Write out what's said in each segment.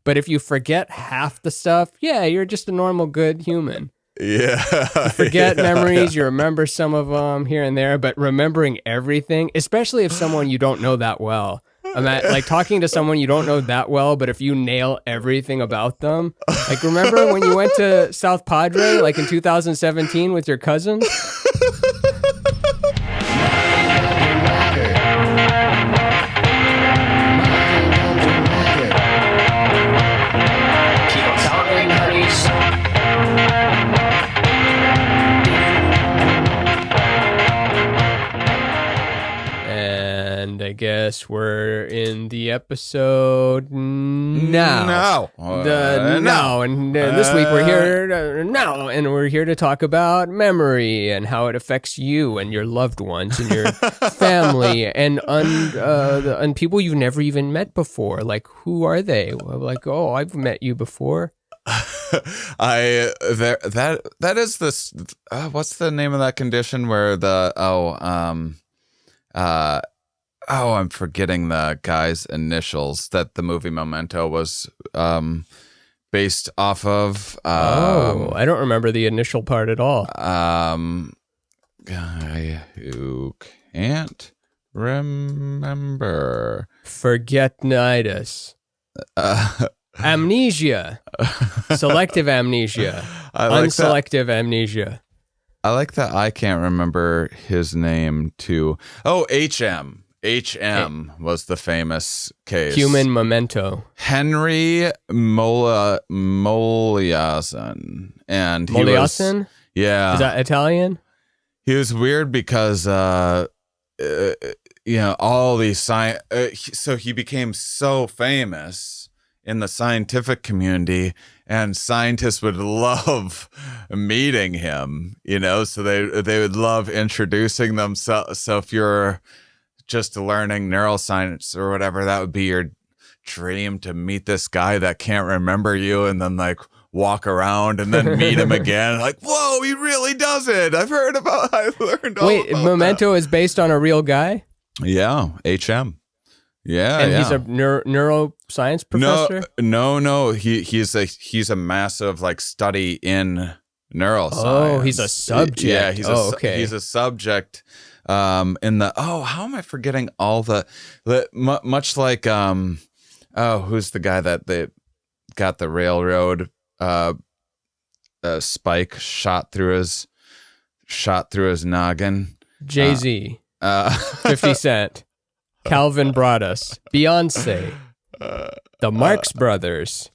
But if you forget half the stuff, yeah, you're just a normal, good human. Yeah. You forget memories, you remember some of them here and there, but remembering everything, especially if someone you don't know that well. Like talking to someone you don't know that well, but if you nail everything about them, like remember when you went to South Padre, like in 2017 with your cousin? And I guess we're in the episode now. And this week we're here now, and we're here to talk about memory and how it affects you and your loved ones and your family and people you've never even met before. Like, who are they? Like, oh, I've met you before. That is this. What's the name of that condition where I'm forgetting the guy's initials that the movie Memento was based off of. I don't remember the initial part at all. Guy who can't remember. Forgetnitis. Amnesia. Selective amnesia. Unselective amnesia. I like that I can't remember his name too. Oh, HM. HM was the famous case. Human memento. Henry Moliasen. And he Moliasen? Was, yeah. Is that Italian? He was weird because, all these so he became so famous in the scientific community, and scientists would love meeting him, so they would love introducing them. So if you're just learning neuroscience or whatever, that would be your dream, to meet this guy that can't remember you and then like walk around and then meet him again. Like, whoa, he really does it. I learned all Wait, about Memento is based on a real guy? Yeah, HM. Yeah, and he's a neuroscience professor. No. He's a massive like study in neuroscience. Oh, he's a subject. Yeah, okay. He's a subject. In the how am I forgetting all the much like who's the guy that they got the railroad spike shot through his noggin? Jay-Z, 50 Cent. Calvin Broadus, Beyonce, the Marx Brothers,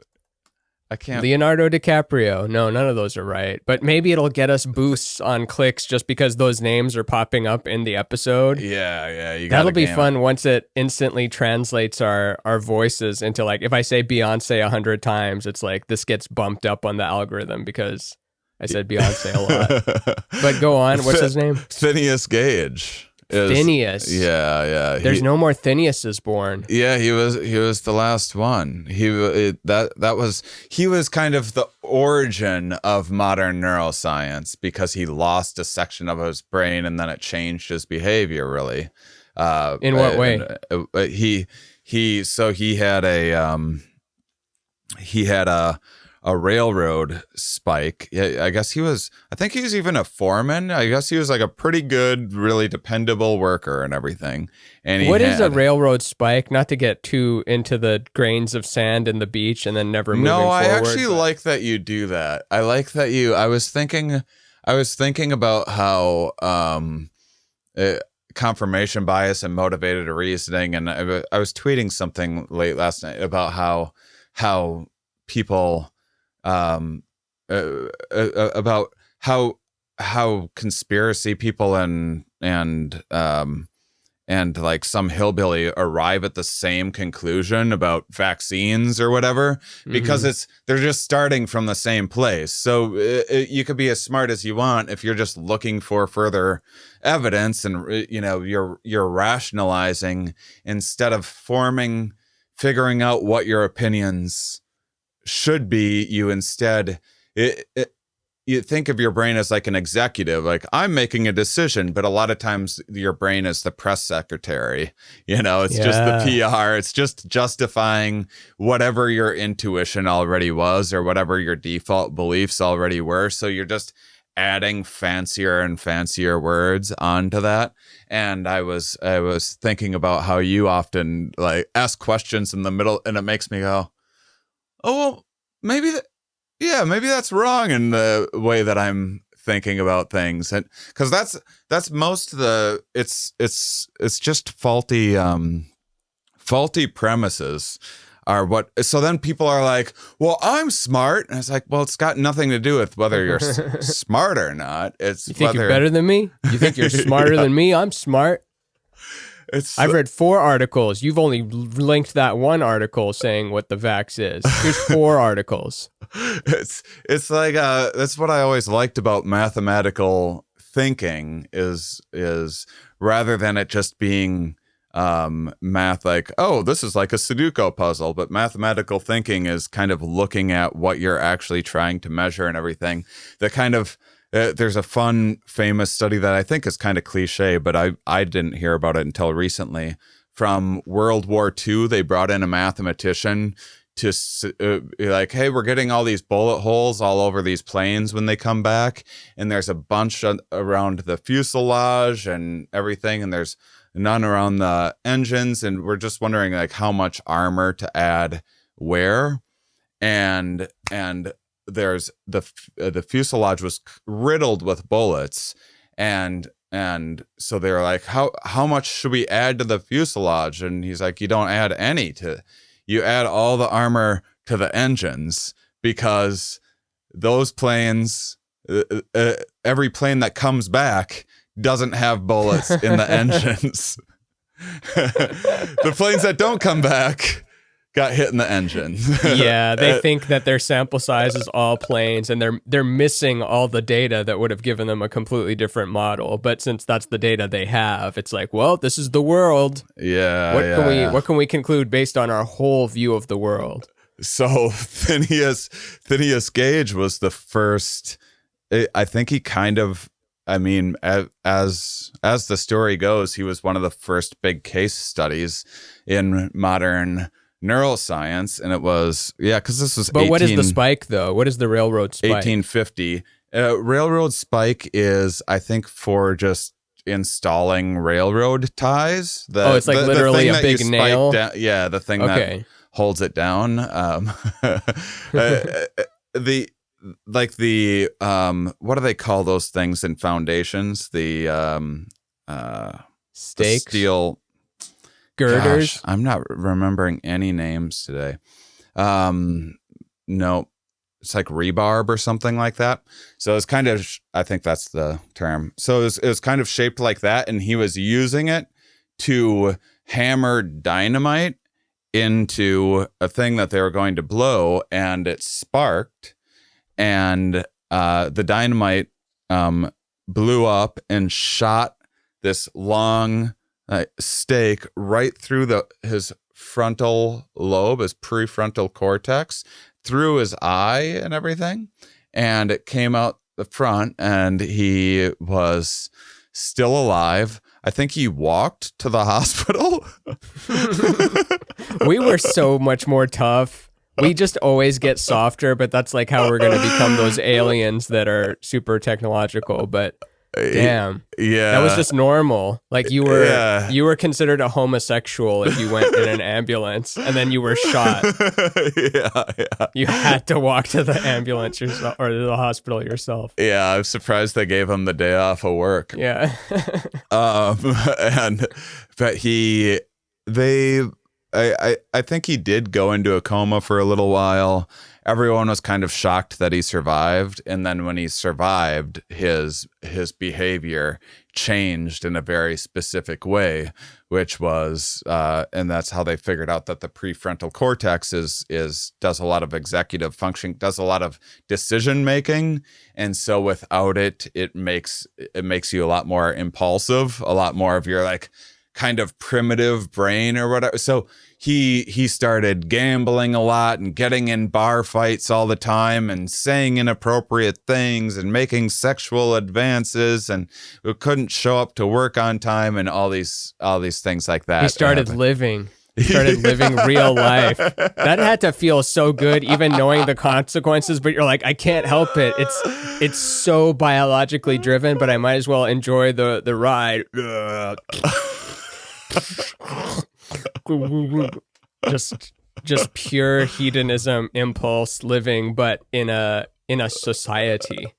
I can't. Leonardo DiCaprio. No, none of those are right. But maybe it'll get us boosts on clicks just because those names are popping up in the episode. Yeah. That'll be fun once it instantly translates our voices into, like, if I say Beyonce 100 times, it's like this gets bumped up on the algorithm because I said Beyonce a lot. But go on. What's his name? Phineas Gage. Phineas. Yeah. There's no more Phineases born. Yeah, he was the last one. He was kind of the origin of modern neuroscience because he lost a section of his brain and then it changed his behavior really. In what way? He had a railroad spike. Yeah, I think he was even a foreman. I guess he was like a pretty good, really dependable worker and everything. And what is a railroad spike? Not to get too into the grains of sand in the beach and then never moving forward. No, I actually like that you do that. I like that you. I was thinking about how confirmation bias and motivated reasoning, and I was tweeting something late last night about how people. About how conspiracy people and like some hillbilly arrive at the same conclusion about vaccines or whatever, because they're just starting from the same place. So you could be as smart as you want if you're just looking for further evidence, and you're rationalizing instead of figuring out what your opinions should be. You instead you think of your brain as like an executive, like I'm making a decision, but a lot of times your brain is the press secretary. It's just the PR. It's just justifying whatever your intuition already was or whatever your default beliefs already were. So you're just adding fancier and fancier words onto that. And I was thinking about how you often like ask questions in the middle, and it makes me go, oh, well, maybe that's wrong in the way that I'm thinking about things. And because that's most of the it's just faulty premises are what. So then people are like, well, I'm smart, and it's like, well, it's got nothing to do with whether you're smart or not. It's you think you're better than me? You think you're smarter than me? I'm smart. I've read 4 articles. You've only linked that one article saying what the vax is. Here's 4 articles. It's like that's what I always liked about mathematical thinking is rather than it just being math like, oh, this is like a Sudoku puzzle, but mathematical thinking is kind of looking at what you're actually trying to measure and everything. The kind of there's a fun, famous study that I think is kind of cliche, but I didn't hear about it until recently. From World War II, they brought in a mathematician to like, hey, we're getting all these bullet holes all over these planes when they come back, and there's a bunch around the fuselage and everything, and there's none around the engines, and we're just wondering like how much armor to add where, and there's the fuselage was riddled with bullets, and so they're like, how much should we add to the fuselage? And he's like, you don't add any you add all the armor to the engines, because those planes, every plane that comes back doesn't have bullets in the engines. The planes that don't come back got hit in the engine. Yeah, they think that their sample size is all planes, and they're missing all the data that would have given them a completely different model. But since that's the data they have, it's like, well, this is the world. Yeah. What can we conclude based on our whole view of the world? So Phineas Gage was the first. I think he kind of. I mean, as the story goes, he was one of the first big case studies in modern neuroscience, and it was because this was. But what is the spike though? What is the railroad spike? 1850. Railroad spike is, I think, for just installing railroad ties. It's like literally a big nail. The thing that holds it down. What do they call those things in foundations? The stakes, the steel girders. Gosh, I'm not remembering any names today. No, it's like rebarb or something like that. So it's kind of, I think that's the term. So it was kind of shaped like that, and he was using it to hammer dynamite into a thing that they were going to blow, and it sparked. And the dynamite blew up and shot this long stake right through his frontal lobe, his prefrontal cortex, through his eye and everything. And it came out the front, and he was still alive. I think he walked to the hospital. We were so much more tough. We just always get softer, but that's like how we're going to become those aliens that are super technological. But damn, that was just normal. Like you were considered a homosexual if you went in an ambulance and then you were shot. You had to walk to the ambulance yourself or the hospital yourself. Yeah, I'm surprised they gave him the day off of work. Yeah. I think he did go into a coma for a little while. Everyone was kind of shocked that he survived, and then when he survived, his behavior changed in a very specific way, which was, and that's how they figured out that the prefrontal cortex does a lot of executive function, does a lot of decision making, and so without it makes you a lot more impulsive, a lot more of your like kind of primitive brain or whatever. So he started gambling a lot and getting in bar fights all the time and saying inappropriate things and making sexual advances and couldn't show up to work on time and all these things like that. He started living real life. That had to feel so good, even knowing the consequences, but you're like, I can't help it. It's so biologically driven, but I might as well enjoy the ride. just pure hedonism, impulse living, but in a society.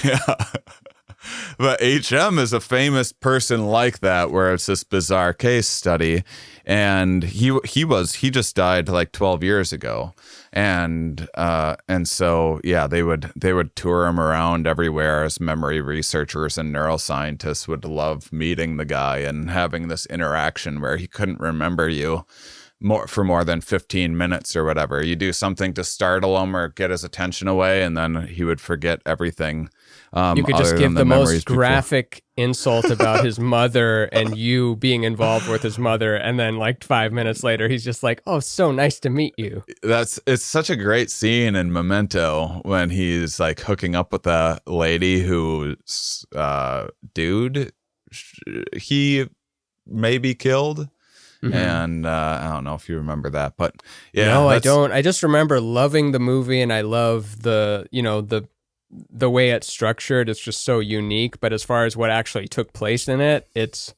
Yeah. But HM is a famous person like that, where it's this bizarre case study, and he just died like 12 years ago, and so yeah, they would tour him around everywhere as memory researchers and neuroscientists would love meeting the guy and having this interaction where he couldn't remember you for more than 15 minutes or whatever. You do something to startle him or get his attention away, and then he would forget everything. You could just give the most graphic insult about his mother and you being involved with his mother, and then like 5 minutes later, he's just like, "Oh, so nice to meet you." It's such a great scene in Memento when he's like hooking up with a lady who's dude he maybe killed. Mm-hmm. And I don't know if you remember that, but yeah. No, I don't. I just remember loving the movie, and I love the way it's structured. It's just so unique. But as far as what actually took place in it, it's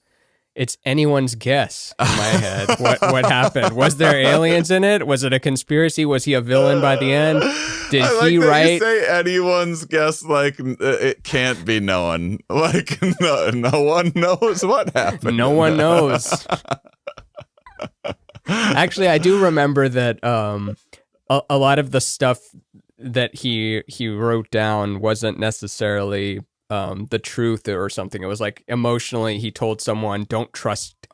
anyone's guess in my head. What happened? Was there aliens in it? Was it a conspiracy? Was he a villain by the end? Did he write? You say anyone's guess, like it can't be known. Like no one knows what happened. No one knows. Actually, I do remember that a lot of the stuff that he wrote down wasn't necessarily the truth or something. It was like emotionally he told someone, don't trust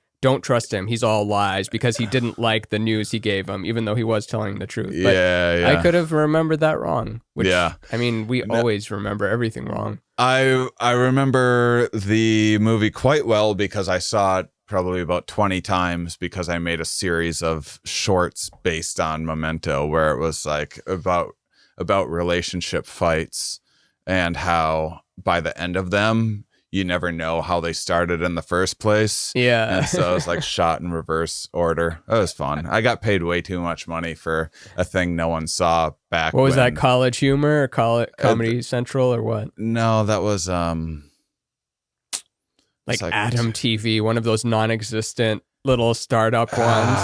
him. He's all lies, because he didn't like the news he gave him, even though he was telling the truth. But yeah. I could have remembered that wrong. Which, yeah. I mean, we always remember everything wrong. I remember the movie quite well because I saw it probably about 20 times, because I made a series of shorts based on Memento where it was like about relationship fights and how by the end of them you never know how they started in the first place. Yeah. And so it was like shot in reverse order. It was fun. I got paid way too much money for a thing no one saw back. What was that, College Humor or Comedy Central or what? No, that was like Atom TV, one of those non-existent little startup ones.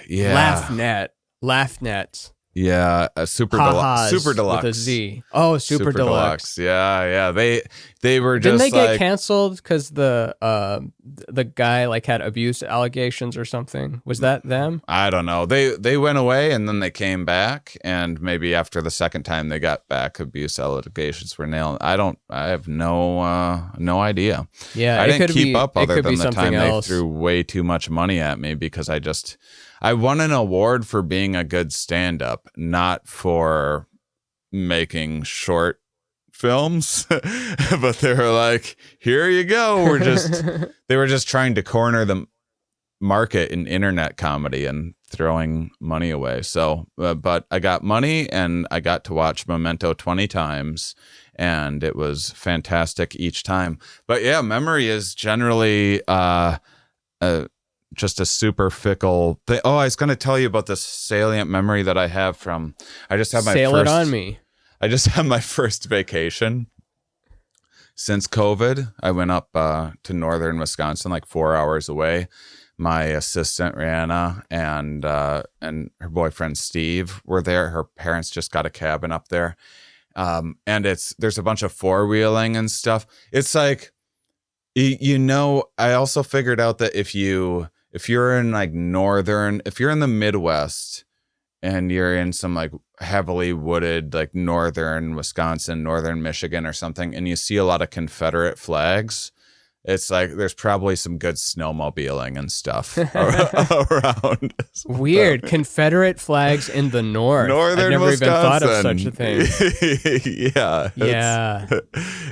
Yeah. LaughNet. Yeah, Super Deluxe. With a Z. Oh, Super Deluxe. Yeah. They were just. Didn't they get canceled because the guy like had abuse allegations or something? Was that them? I don't know. They went away and then they came back, and maybe after the second time they got back, abuse allegations were nailed. I have no idea. Yeah, I didn't keep up other than the time else. They threw way too much money at me because I won an award for being a good stand-up, not for making short films. But they were like, here you go. They were just trying to corner the market in internet comedy and throwing money away. So, but I got money and I got to watch Memento 20 times, and it was fantastic each time. But yeah, memory is generally just a super fickle thing. Oh, I was going to tell you about this salient memory that I have from. I just had my Sail it on me. I just had my first vacation since COVID. I went up to northern Wisconsin, like 4 hours away. My assistant Rihanna and her boyfriend Steve were there. Her parents just got a cabin up there, and there's a bunch of four-wheeling and stuff. It's like, I also figured out that if you're in like if you're in the Midwest and you're in some like heavily wooded, like northern Wisconsin, northern Michigan or something, and you see a lot of Confederate flags, it's like there's probably some good snowmobiling and stuff around. Weird. Confederate flags in the north. Northern I've never Wisconsin. even thought of such a thing. Yeah.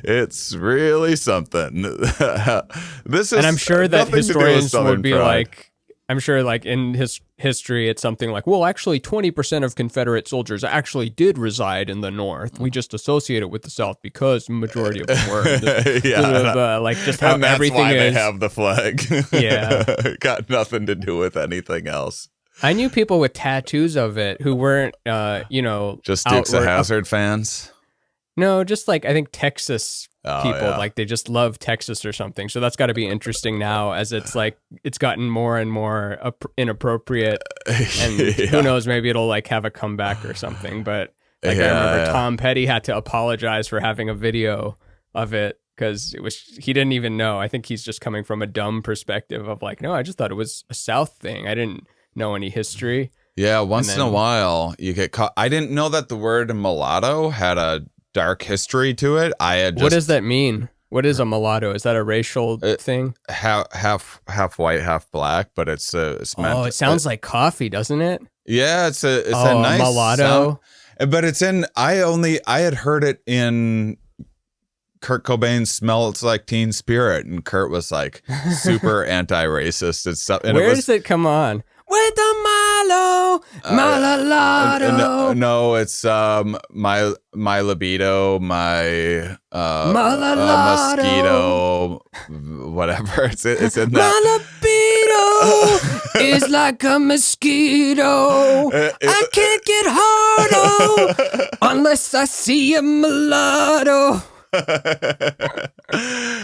It's really something. And I'm sure that historians would be like, I'm sure like in his history, it's something like, well, actually 20% of Confederate soldiers actually did reside in the North. We just associate it with the South because the majority of them were. Like just how and that's everything why they is. have the flag. Yeah. Got nothing to do with anything else. I knew people with tattoos of it who weren't, just Dukes of Hazzard fans. No, just like I think Texas people, yeah. like they just love Texas or something. So that's got to be interesting now, as it's like it's gotten more and more inappropriate, and who knows, maybe it'll like have a comeback or something. But like I remember Tom Petty had to apologize for having a video of it because he didn't even know. I think he's just coming from a dumb perspective of like, no, I just thought it was a South thing. I didn't know any history. Yeah, once in a while you get caught. I didn't know that the word mulatto had a dark history to it. What does that mean? What is a mulatto? Is that a racial thing? Half white, half black, but it's meant. Oh, it sounds like coffee, doesn't it? Yeah, it's a nice mulatto. Sound, but it's in. I had heard it in Kurt Cobain's "Smells Like Teen Spirit," and Kurt was like super anti-racist and stuff. And does it come on? With the Mulatto. No, it's my libido, my mosquito, whatever. It's in that. My libido is like a mosquito. I can't get harder unless I see a mulatto.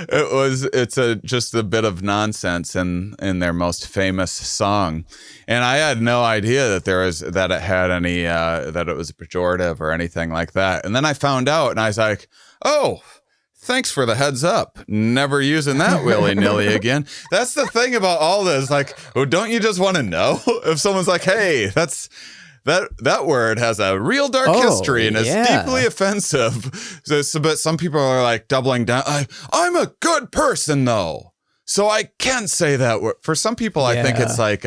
It's just a bit of nonsense in their most famous song, and I had no idea that it had any that it was pejorative or anything like that. And then I found out, and I was like, oh, thanks for the heads up. Never using that willy-nilly again. That's the thing about all this. Like, well, don't you just want to know if someone's like, hey, that word has a real dark history and is deeply offensive. But some people are like doubling down. I'm a good person though, so I can't say that word. For some people, I think it's like,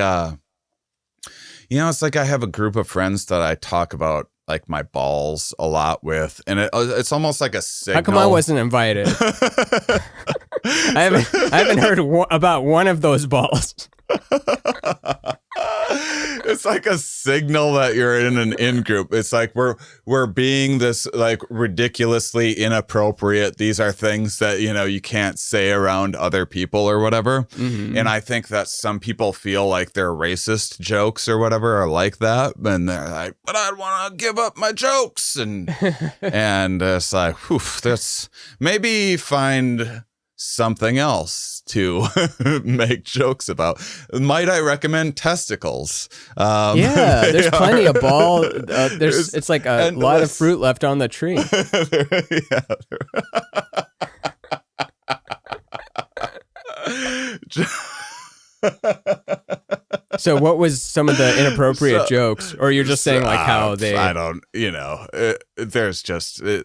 it's like I have a group of friends that I talk about like my balls a lot with, and it's almost like a signal. How come I wasn't invited? I haven't heard about one of those balls. It's like a signal that you're in an in-group. It's like we're being this like ridiculously inappropriate. These are things that, you can't say around other people or whatever. Mm-hmm. And I think that some people feel like their racist jokes or whatever are like that. And they're like, but I want to give up my jokes. And it's like, that's maybe find something else to make jokes about. Might I recommend testicles? There's plenty of ball. It's like a lot of fruit left on the tree. So what was some of the inappropriate jokes? Or you're just saying like how they... I don't, there's just, a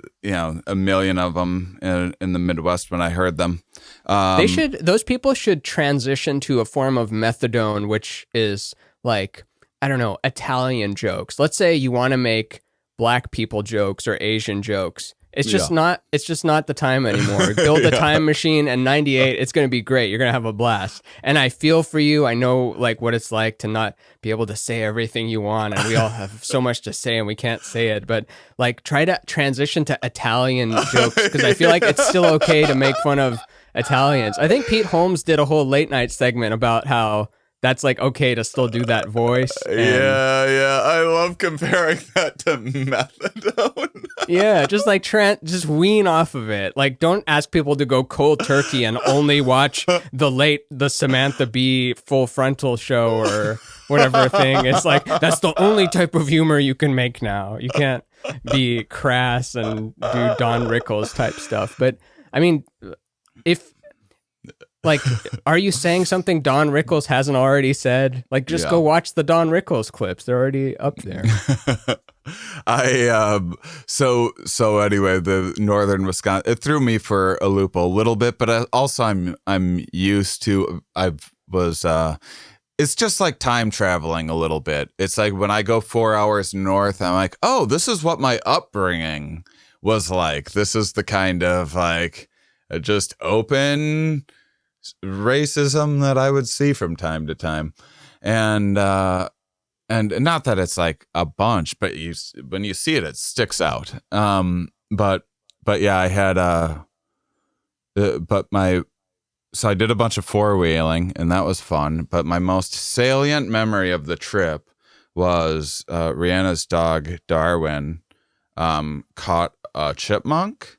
million of them in the Midwest when I heard them. Those people should transition to a form of methadone, which is like, I don't know, Italian jokes. Let's say you want to make black people jokes or Asian jokes. It's just not the time anymore. Build a time machine and 98, it's going to be great. You're going to have a blast. And I feel for you. I know like what it's like to not be able to say everything you want. And we all have so much to say and we can't say it. But like try to transition to Italian jokes because I feel like it's still okay to make fun of Italians. I think Pete Holmes did a whole late night segment about how that's like okay to still do that voice. Yeah. I love comparing that to methadone. Yeah, just like just wean off of it. Like, don't ask people to go cold turkey and only watch the Samantha Bee Full Frontal show or whatever thing. It's like that's the only type of humor you can make now. You can't be crass and do Don Rickles type stuff. But I mean, like, are you saying something Don Rickles hasn't already said? Like, just go watch the Don Rickles clips. They're already up there. So anyway, the northern Wisconsin, it threw me for a loop a little bit, but also I'm used to, it's just like time traveling a little bit. It's like when I go 4 hours north, I'm like, oh, this is what my upbringing was like. This is the kind of like just open racism that I would see from time to time. and not that it's like a bunch, but when you see it, it sticks out. But yeah, I had so I did a bunch of four-wheeling, and that was fun. But my most salient memory of the trip was Rihanna's dog, Darwin, caught a chipmunk,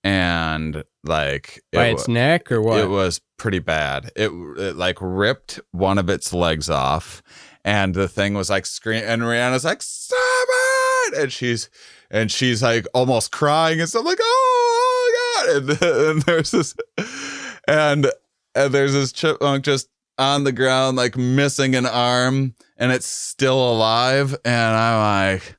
and like... By its neck or what? It was pretty bad. It like ripped one of its legs off, and the thing was like screaming, and Rihanna's like, "Stop it!" And she's like almost crying, and so I'm like, oh God. And there's this... And there's this chipmunk just on the ground, like missing an arm, and it's still alive. And I'm like,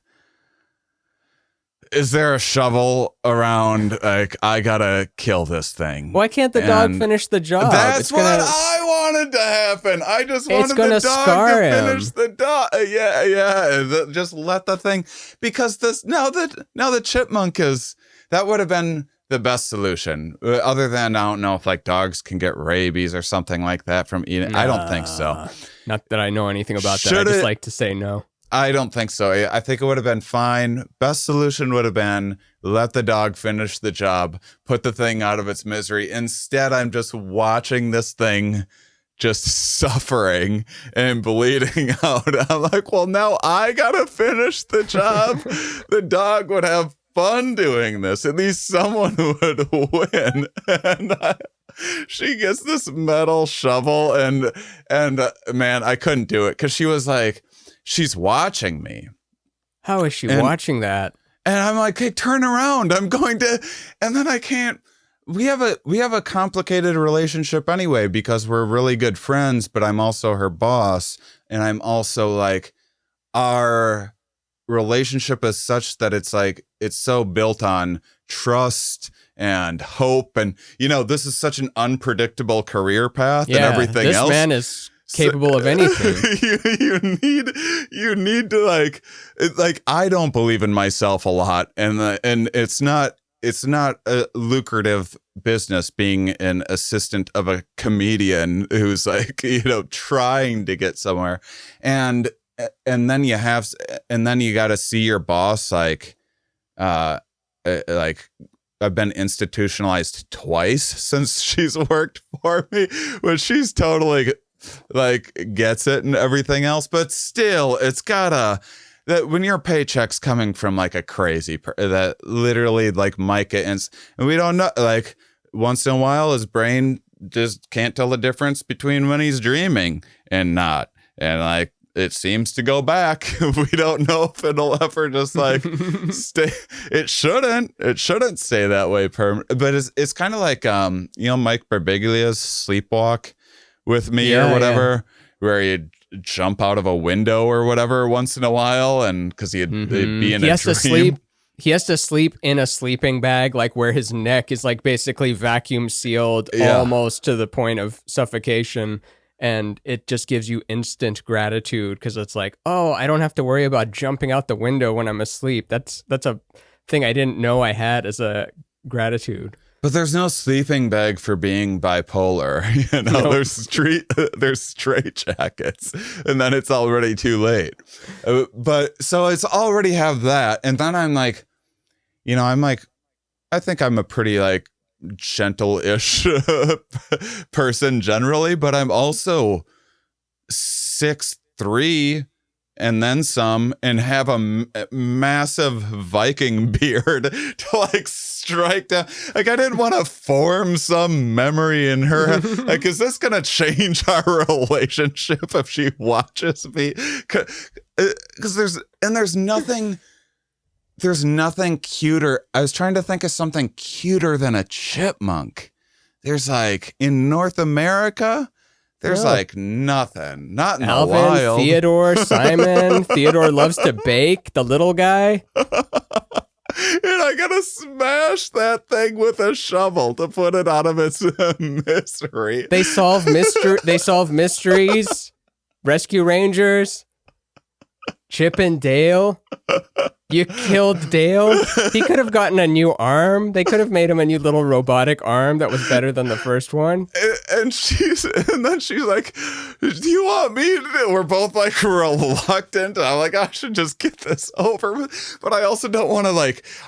is there a shovel around? Like, I gotta kill this thing. Why can't the dog finish the job? That's what I wanted to happen. I just wanted the dog to finish the dog. Yeah. Just let the thing, because now the chipmunk that would have been the best solution. Other than, I don't know if like dogs can get rabies or something like that from eating. I don't think so. Not that I know anything about that. I just like to say no. I don't think so. I think it would have been fine. Best solution would have been let the dog finish the job, put the thing out of its misery. Instead, I'm just watching this thing just suffering and bleeding out. I'm like, well, now I gotta finish the job. The dog would have fun doing this. At least someone would win. And she gets this metal shovel, and man, I couldn't do it because she was like, she's watching me. How is she watching that? And I'm like, hey, turn around. I'm going to, and then I can't. We have a complicated relationship anyway, because we're really good friends, but I'm also her boss, and I'm also like, our relationship is such that it's like, it's so built on trust and hope, and this is such an unpredictable career path, and everything else. This man is capable of anything. you need to like I don't believe in myself a lot, and it's not a lucrative business being an assistant of a comedian who's like trying to get somewhere, and then you got to see your boss like I've been institutionalized twice since she's worked for me, but she's totally like gets it and everything else. But still, it's gotta, that when your paycheck's coming from like a crazy that literally like Micah, and we don't know, like once in a while his brain just can't tell the difference between when he's dreaming and not, and like it seems to go back. We don't know if it'll ever just like stay. It shouldn't stay that way but it's kind of like Mike Birbiglia's Sleepwalk with Me or whatever, where you jump out of a window or whatever once in a while, and because he'd be in a dream. He has to sleep in a sleeping bag, like where his neck is like basically vacuum sealed almost to the point of suffocation. And it just gives you instant gratitude because it's like, oh, I don't have to worry about jumping out the window when I'm asleep. That's a thing I didn't know I had as a gratitude. But there's no sleeping bag for being bipolar. There's straight jackets, and then it's already too late. But so it's already have that, and then I'm like, I think I'm a pretty like gentle-ish person generally, but I'm also 6'3" and then some, and have a massive Viking beard to like strike down. Like I didn't want to form some memory in her head. Like, is this gonna change our relationship if she watches me? Because there's nothing cuter. I was trying to think of something cuter than a chipmunk. There's like, in North America, there's like nothing. Not in Alvin, the wild. Theodore, Simon. Theodore loves to bake, the little guy. And I gotta smash that thing with a shovel to put it out of its misery. They solve mysteries. Rescue Rangers. Chip and Dale. You killed Dale. He could have gotten a new arm. They could have made him a new little robotic arm that was better than the first one. and then she's like, do you want me to? We're both like reluctant. And I'm like, I should just get this over with. But I also don't want to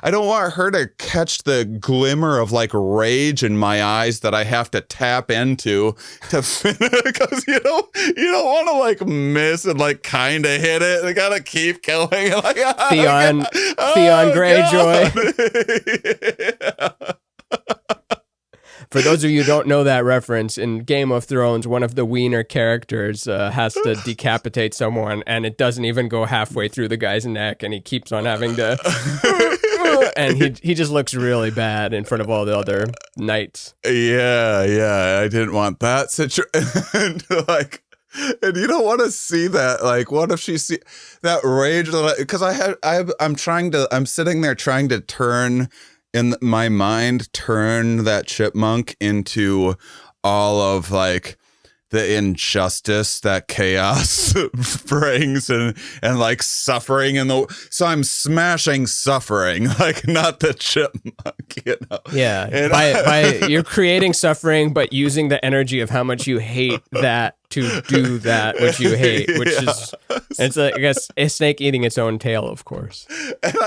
I don't want her to catch the glimmer of like rage in my eyes that I have to tap into to finish, because you don't want to like miss and like kind of hit it. I gotta keep going. Like, Theon Greyjoy. Yeah. For those of you who don't know that reference, in Game of Thrones, one of the Wiener characters has to decapitate someone, and it doesn't even go halfway through the guy's neck, and he keeps on having to... and he just looks really bad in front of all the other knights. Yeah, I didn't want that situation. And you don't want to see that. Like, what if she see that rage? Because I'm sitting there trying to turn that chipmunk into all of like the injustice that chaos brings and like suffering so I'm smashing suffering, like not the chipmunk, you know. Yeah. And by you're creating suffering, but using the energy of how much you hate that to do that which you hate, which is, it's I guess a snake eating its own tail, of course. And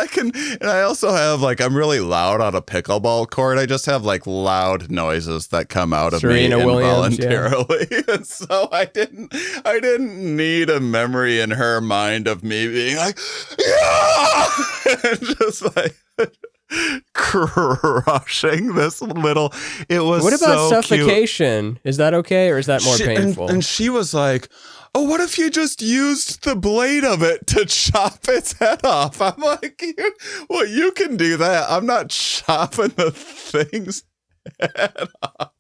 I also have like, I'm really loud on a pickleball court. I just have like loud noises that come out of Serena me Williams, involuntarily. Yeah. And so I didn't need a memory in her mind of me being like, yeah! And just like crushing this little, it was what about so suffocation cute. is that okay, or is that more painful? And she was like, oh, what if you just used the blade of it to chop its head off? I'm like, you can do that. I'm not chopping the thing's head off.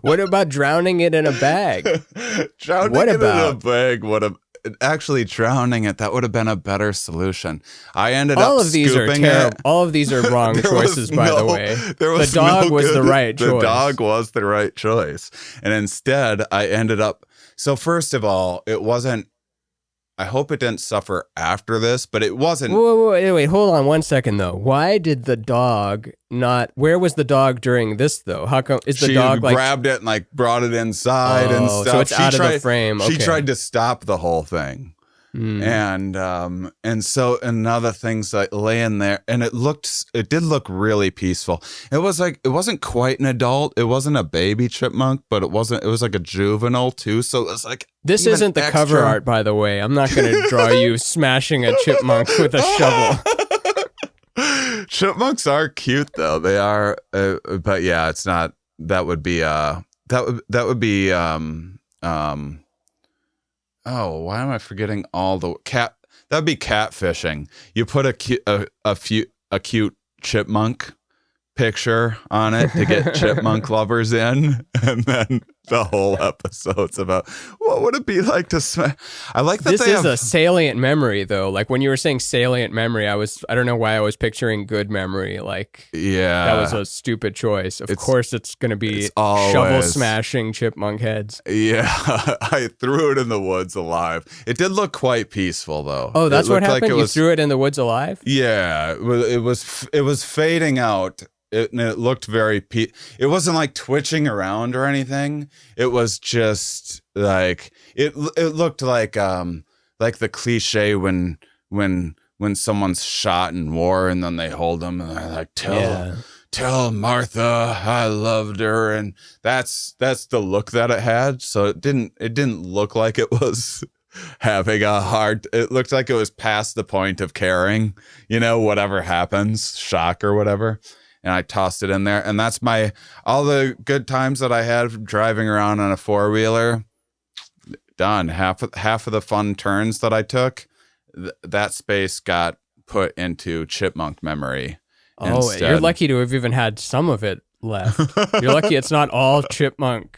What about drowning it in a bag? Drowning it in a bag would have... Actually, drowning it, that would have been a better solution. I ended up all of these are terrible. All of these are wrong choices, by the way. The dog was the right choice. The dog was the right choice. And instead, I ended up... So first of all, it wasn't... I hope it didn't suffer after this, but it wasn't... Wait, hold on one second, though. Why did the dog not... Where was the dog during this, though? How come... Is the dog like... She grabbed it and like brought it inside and stuff. So it's out of the frame. Okay. She tried to stop the whole thing. And so now the thing's like laying there, and it did look really peaceful. It wasn't quite an adult. It wasn't a baby chipmunk, but it was like a juvenile too. So it was like, this isn't the cover art, by the way. I'm not going to draw you smashing a chipmunk with a shovel. Chipmunks are cute though. They are, but yeah, it's not. That would be oh, why am I forgetting all the cat? That'd be catfishing. You put a cute chipmunk picture on it to get chipmunk lovers in, and then the whole episode's about what would it be like to smash. I like that this is a salient memory, though. Like when you were saying salient memory, I don't know why I was picturing good memory. Like, yeah, that was a stupid choice. Of course, it's going to be shovel smashing chipmunk heads. Yeah, I threw it in the woods alive. It did look quite peaceful, though. Oh, that's what happened. You threw it in the woods alive? Yeah, it was fading out. It looked very it wasn't like twitching around or anything. It was just like it looked like the cliche when someone's shot in war and then they hold them and they're like, tell Martha I loved her, and that's the look that it had. So it didn't look like it was having a hard. It looked like it was past the point of caring, whatever happens, shock or whatever. And I tossed it in there, and that's all the good times that I had driving around on a 4-wheeler. Done. Half of the fun turns that I took, that space got put into chipmunk memory. Oh, instead. You're lucky to have even had some of it left. You're lucky it's not all chipmunk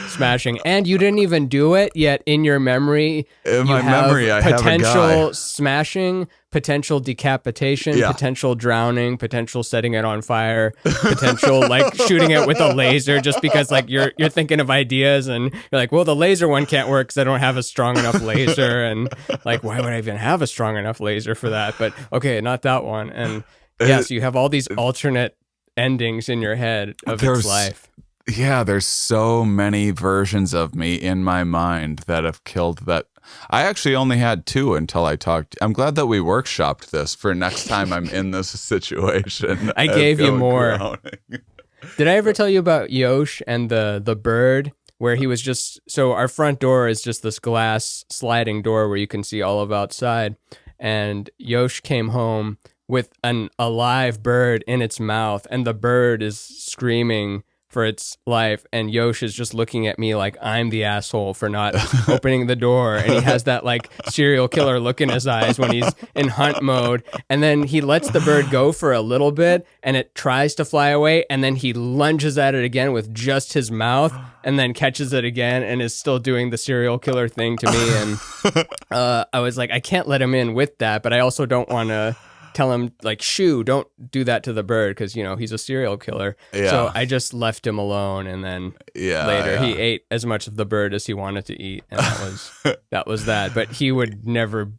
smashing, and you didn't even do it yet. In your memory, I have potential smashing, potential decapitation, potential drowning, potential setting it on fire, potential like shooting it with a laser, just because like you're thinking of ideas and you're like, well, the laser one can't work because I don't have a strong enough laser, and like, why would I even have a strong enough laser for that? But okay, not that one. And yes, you have all these alternate endings in your head of its life. Yeah, there's so many versions of me in my mind that have killed that. I actually only had 2 until I talked. I'm glad that we workshopped this for next time I'm in this situation. I gave you more. Did I ever tell you about Yosh and the bird, where he was just, so our front door is just this glass sliding door where you can see all of outside. And Yosh came home with an alive bird in its mouth, and the bird is screaming for its life, and Yosh is just looking at me like I'm the asshole for not opening the door, and he has that like serial killer look in his eyes when he's in hunt mode, and then he lets the bird go for a little bit, and it tries to fly away, and then he lunges at it again with just his mouth, and then catches it again, and is still doing the serial killer thing to me, and I was like, I can't let him in with that, but I also don't want to tell him like, shoo, don't do that to the bird, because he's a serial killer. So I just left him alone, and then later he ate as much of the bird as he wanted to eat, and that was that. But he would never,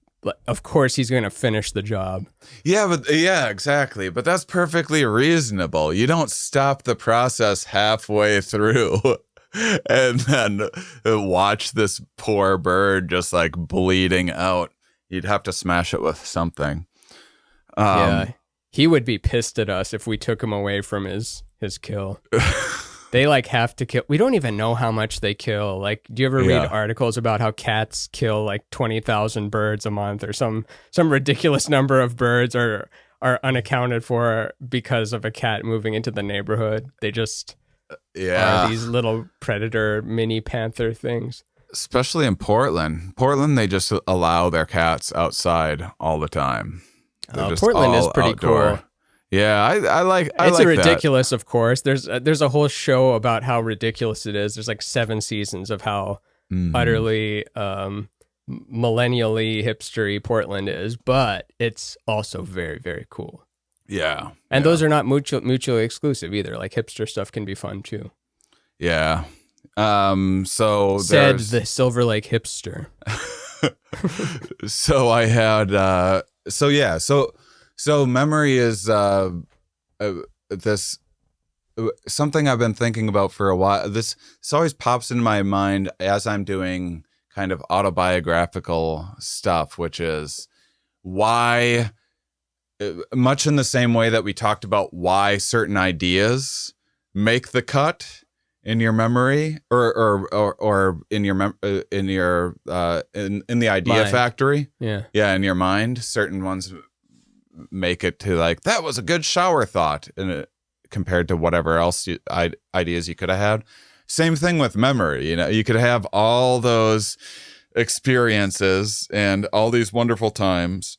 of course he's going to finish the job. Yeah, exactly, but that's perfectly reasonable. You don't stop the process halfway through and then watch this poor bird just like bleeding out. You'd have to smash it with something. He would be pissed at us if we took him away from his kill. They like have to kill. We don't even know how much they kill. Like, do you ever read articles about how cats kill like 20,000 birds a month, or some ridiculous number of birds are unaccounted for because of a cat moving into the neighborhood? They just are these little predator mini panther things. Especially in Portland. Portland, they just allow their cats outside all the time. Portland is pretty outdoor. Cool. Yeah, I like. It's like ridiculous, that. Of course. There's a whole show about how ridiculous it is. There's like 7 seasons of how utterly millennially hipstery Portland is, but it's also very, very cool. Yeah, and those are not mutually exclusive either. Like, hipster stuff can be fun too. Yeah. So said the Silver Lake hipster. So I had. So memory is this something I've been thinking about for a while. This always pops into my mind as I'm doing kind of autobiographical stuff, which is why, much in the same way that we talked about why certain ideas make the cut in your memory or in your in the idea mind. Factory. Yeah, in your mind, certain ones make it to like, that was a good shower thought, and compared to whatever else ideas you could have had. Same thing with memory. You could have all those experiences and all these wonderful times,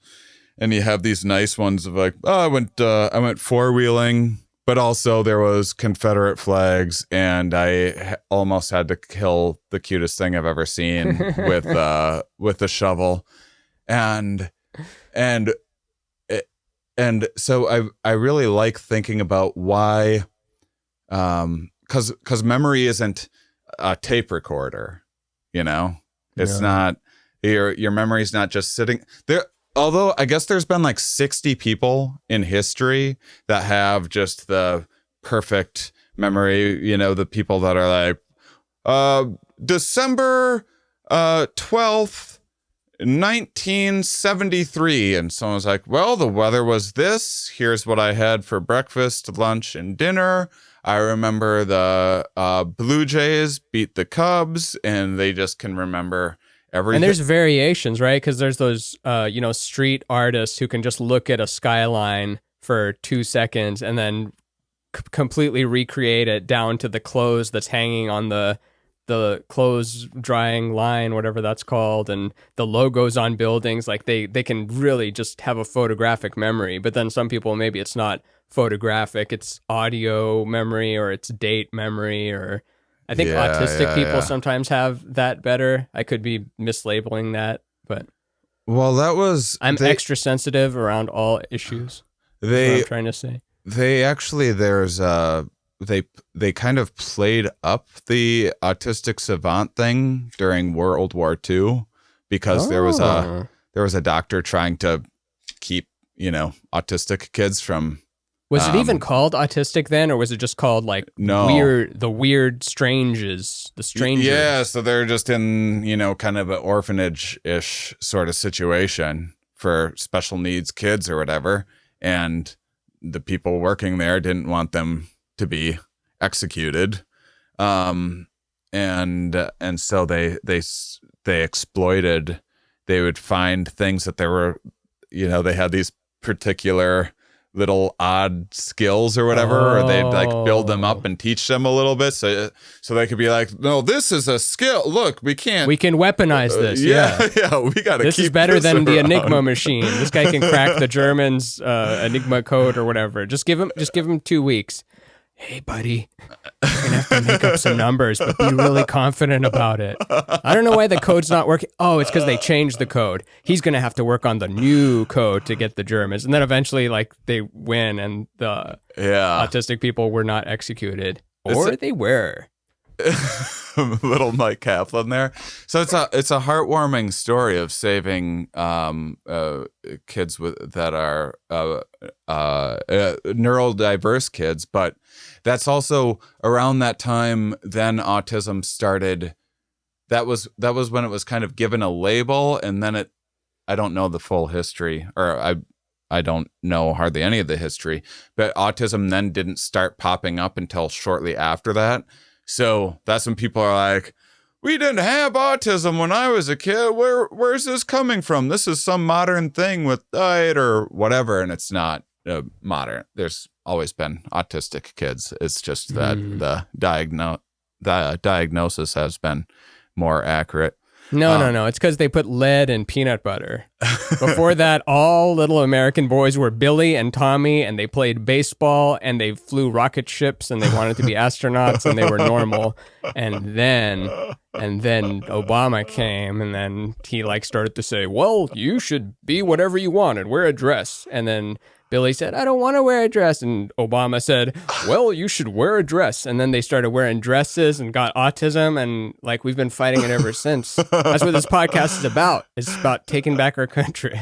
and you have these nice ones of like, oh, I went 4-wheeling, but also there was Confederate flags, and I almost had to kill the cutest thing I've ever seen with a shovel, and so I really like thinking about why, because memory isn't a tape recorder, it's not, your memory is not just sitting there. Although I guess there's been like 60 people in history that have just the perfect memory, the people that are like, December 12th, 1973, and someone's like, well, the weather was this, here's what I had for breakfast, lunch, and dinner. I remember the Blue Jays beat the Cubs, and they just can remember everything. And there's variations, right? Because there's those street artists who can just look at a skyline for 2 seconds and then completely recreate it down to the clothes that's hanging on the clothes drying line, whatever that's called, and the logos on buildings. Like, they can really just have a photographic memory. But then some people, maybe it's not photographic, it's audio memory, or it's date memory, or I think autistic people sometimes have that better. I could be mislabeling that, but I'm extra sensitive around all issues. That's what I'm trying to say. They actually, they kind of played up the autistic savant thing during World War II, because there was a doctor trying to keep, autistic kids from Was it even called autistic then, or was it just called like No. the weird strangers, the strangers? Yeah, so they're just in, kind of an orphanage-ish sort of situation for special needs kids or whatever. And the people working there didn't want them to be executed. And so they exploited, they would find things that there were, they had these particular little odd skills or whatever, or they'd like build them up and teach them a little bit so they could be like, no, this is a skill. Look, we can weaponize this. We got to. This is better than the Enigma machine. This guy can crack the Germans' Enigma code or whatever. Just give him 2 weeks. Hey, buddy, you're gonna have to make up some numbers, but be really confident about it. I don't know why the code's not working. Oh, it's because they changed the code. He's gonna have to work on the new code to get the Germans, and then eventually, like, they win, and the autistic people were not executed, or they were. Little Mike Kaplan there. So it's a heartwarming story of saving kids that are neurodiverse kids, but that's also around that time. Then autism started. That was when it was kind of given a label, and then I don't know the full history, or I don't know hardly any of the history, but autism then didn't start popping up until shortly after that. So that's when people are like, we didn't have autism when I was a kid. Where's this coming from? This is some modern thing with diet or whatever. And it's not modern. There's always been autistic kids. It's just that the diagnosis has been more accurate. No. It's because they put lead in peanut butter. Before that, all little American boys were Billy and Tommy, and they played baseball, and they flew rocket ships, and they wanted to be astronauts, and they were normal. And then Obama came, and then he started to say, well, you should be whatever you wanted, wear a dress. And then Billy said, I don't want to wear a dress. And Obama said, well, you should wear a dress. And then they started wearing dresses and got autism. And we've been fighting it ever since. That's what this podcast is about. It's about taking back our country.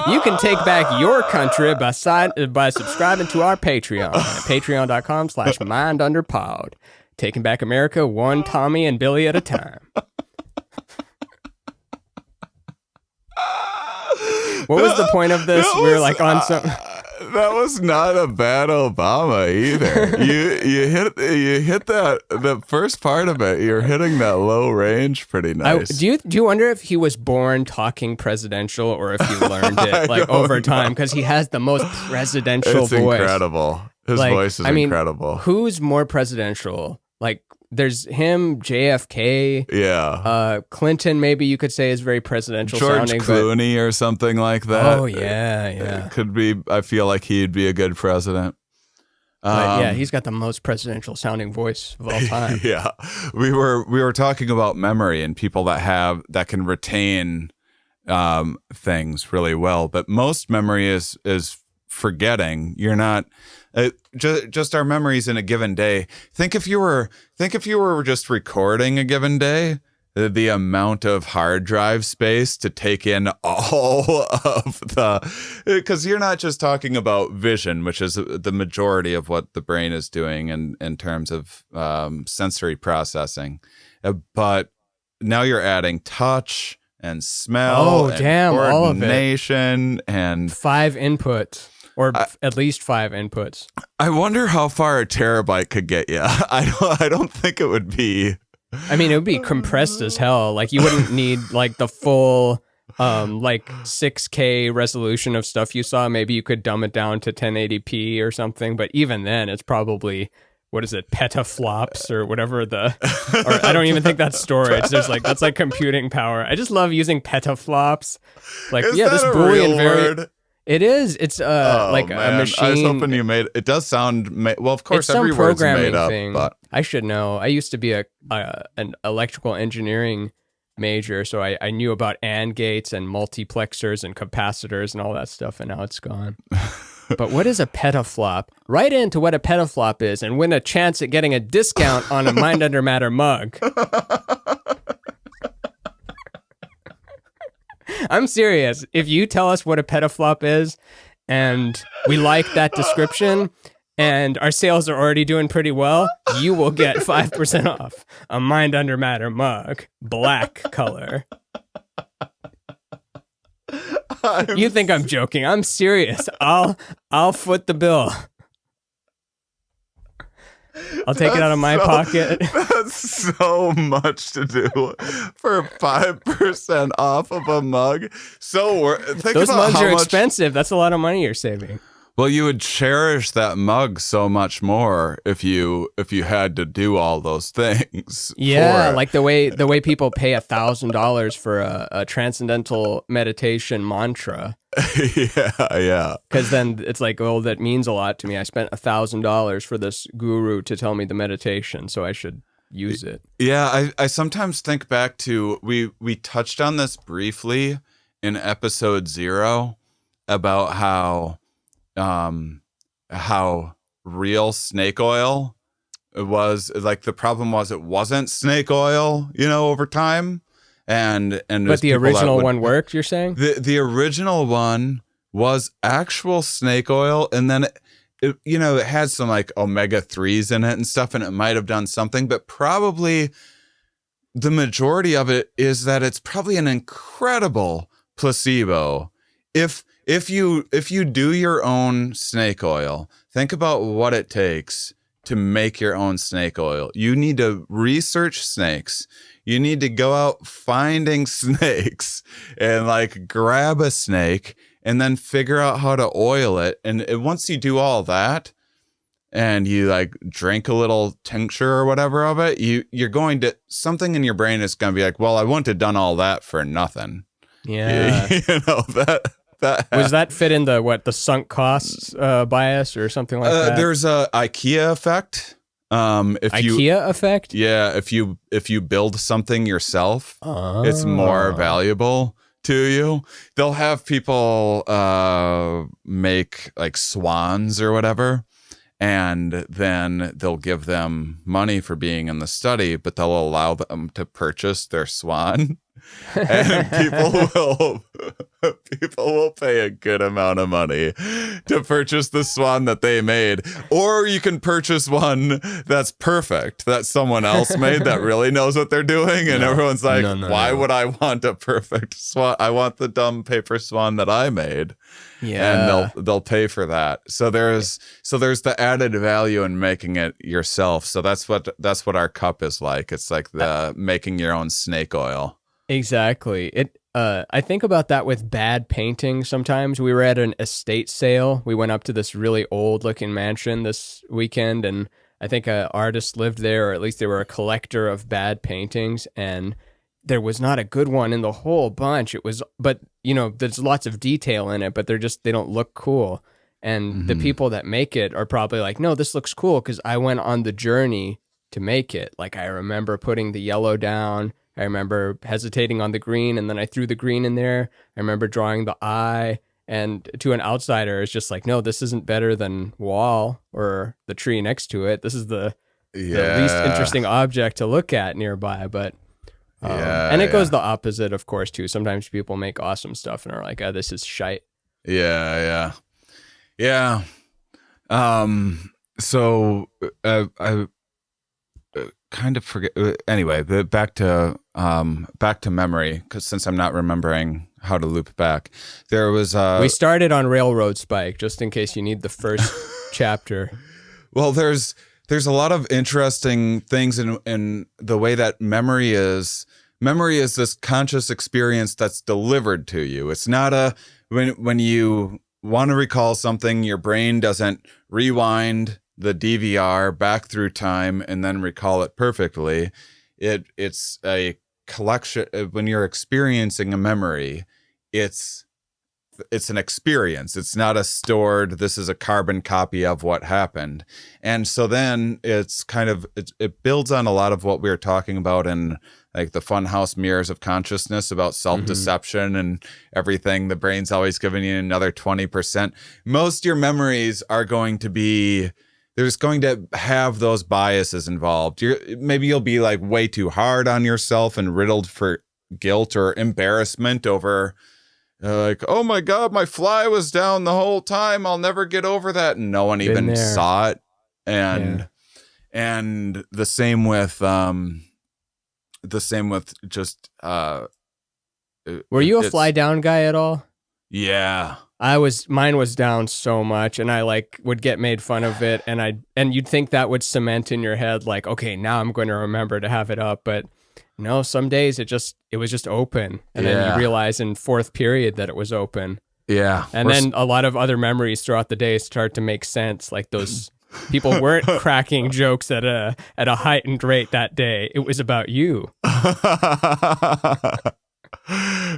You can take back your country by subscribing to our Patreon at patreon.com/mindunderpod. Taking back America one Tommy and Billy at a time. What was the point of this? We were on some. That was not a bad Obama either. You hit that the first part of it. You're hitting that low range pretty nice. Do you wonder if he was born talking presidential or if he learned it over time? Because he has the most presidential voice. It's incredible. His voice is incredible. Who's more presidential? There's him, JFK. Yeah. Clinton, maybe you could say, is very presidential sounding. George Clooney or something like that. Oh, yeah. It could be. I feel like he'd be a good president. But he's got the most presidential sounding voice of all time. Yeah. We were talking about memory and people that can retain things really well. But most memory is forgetting. You're not. Just our memories in a given day. Think if you were just recording a given day, the amount of hard drive space to take in all of because you're not just talking about vision, which is the majority of what the brain is doing in terms of sensory processing, but now you're adding touch and smell and coordination and 5 inputs. Or at least 5 inputs. I wonder how far a terabyte could get you. I don't think it would be. I mean, it would be compressed as hell. You wouldn't need the full 6K resolution of stuff you saw. Maybe you could dumb it down to 1080p or something. But even then, it's probably, what is it, petaflops or whatever or I don't even think that's storage. There's that's computing power. I just love using petaflops. Is this a Boolean word? It is. It's a machine. I was hoping you made it. Does sound well. Of course, every word's made up. But I should know. I used to be an electrical engineering major, so I knew about AND gates and multiplexers and capacitors and all that stuff. And now it's gone. But what is a petaflop? Write into what a petaflop is and win a chance at getting a discount on a Mind Under Matter mug. I'm serious. If you tell us what a petaflop is and we like that description and our sales are already doing pretty well, you will get 5% off a Mind Under Matter mug, black color. You think I'm joking. I'm serious. I'll foot the bill. I'll take it out of my pocket. That's so much to do for 5% off of a mug. So think those about mugs how are much, expensive. That's a lot of money you're saving. Well, you would cherish that mug so much more if you had to do all those things. Yeah, like the way people pay $1,000 for a transcendental meditation mantra. Yeah. Because then it's like, oh, that means a lot to me. I spent $1,000 for this guru to tell me the meditation, so I should use it. Yeah, I sometimes think back to we touched on this briefly in episode 0 about how real snake oil was. Like, the problem was it wasn't snake oil, over time. But the original one worked, you're saying? The original one was actual snake oil, and then it had some like omega-3s in it and stuff, and it might have done something, but probably the majority of it is that it's probably an incredible placebo. If you do your own snake oil, think about what it takes to make your own snake oil. You need to research snakes. You need to go out finding snakes and like grab a snake and then figure out how to oil it. And once you do all that and you like drink a little tincture or whatever of it, you're going to, something in your brain is going to be like, well, I wouldn't have done all that for nothing. Yeah. That was that fit in the sunk costs bias or something like that? There's a IKEA effect. Effect? Yeah, if you build something yourself, it's more valuable to you. They'll have people make like swans or whatever, and then they'll give them money for being in the study, but they'll allow them to purchase their swan. And people will pay a good amount of money to purchase the swan that they made. Or you can purchase one that's perfect, that someone else made that really knows what they're doing. And everyone's like, why would I want a perfect swan? I want the dumb paper swan that I made. Yeah. And they'll pay for that. So there's the added value in making it yourself. So that's what our cup is like. It's like the making your own snake oil. Exactly. I think about that with bad painting sometimes. We were at an estate sale. We went up to this really old looking mansion this weekend, and I think an artist lived there, or at least they were a collector of bad paintings, and there was not a good one in the whole bunch. But there's lots of detail in it, but they don't look cool. And the people that make it are probably like, no, this looks cool because I went on the journey to make it. Like, I remember putting the yellow down. I remember hesitating on the green, and then I threw the green in there. I remember drawing the eye, and to an outsider, it's just like, no, this isn't better than wall or the tree next to it. This is the least interesting object to look at nearby. But and it goes the opposite, of course, too. Sometimes people make awesome stuff and are like, oh, this is shite. Yeah. So I kind of forget. Anyway, back to memory, because since I'm not remembering how to loop back, there was we started on Railroad Spike, just in case you need the first chapter. Well, there's a lot of interesting things in the way that memory is. Memory is this conscious experience that's delivered to you. It's not when you want to recall something, your brain doesn't rewind the DVR back through time and then recall it perfectly. It's a collection. When you're experiencing a memory, it's an experience. It's not a stored, this is a carbon copy of what happened. And so then it's kind of, it builds on a lot of what we were talking about in like the Funhouse Mirrors of Consciousness about self-deception and everything. The brain's always giving you another 20%. Most of your memories are going to be, there's going to have those biases involved. Maybe you'll be like way too hard on yourself and riddled for guilt or embarrassment over like, oh my God, my fly was down the whole time. I'll never get over that. And no one even saw it. And the same with just were you a fly down guy at all? Yeah. Mine was down so much, and I like would get made fun of it, and you'd think that would cement in your head like, okay, now I'm going to remember to have it up, but no, some days it was just open, and then you realize in fourth period that it was open. Yeah. And then a lot of other memories throughout the day start to make sense, like those people weren't cracking jokes at a heightened rate that day. It was about you.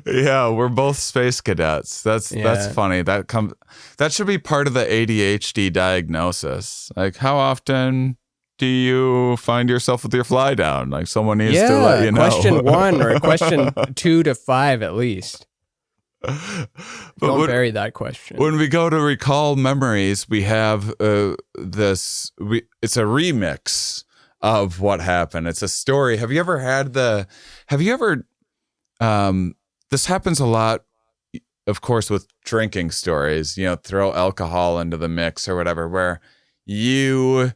Yeah, we're both space cadets. That's funny. That should be part of the ADHD diagnosis. Like, how often do you find yourself with your fly down? Like, someone needs to let you know. Question 1 or question 2 to 5 at least. Don't bury that question. When we go to recall memories, we have it's a remix of what happened. It's a story. Have you ever this happens a lot, of course, with drinking stories, throw alcohol into the mix or whatever, where you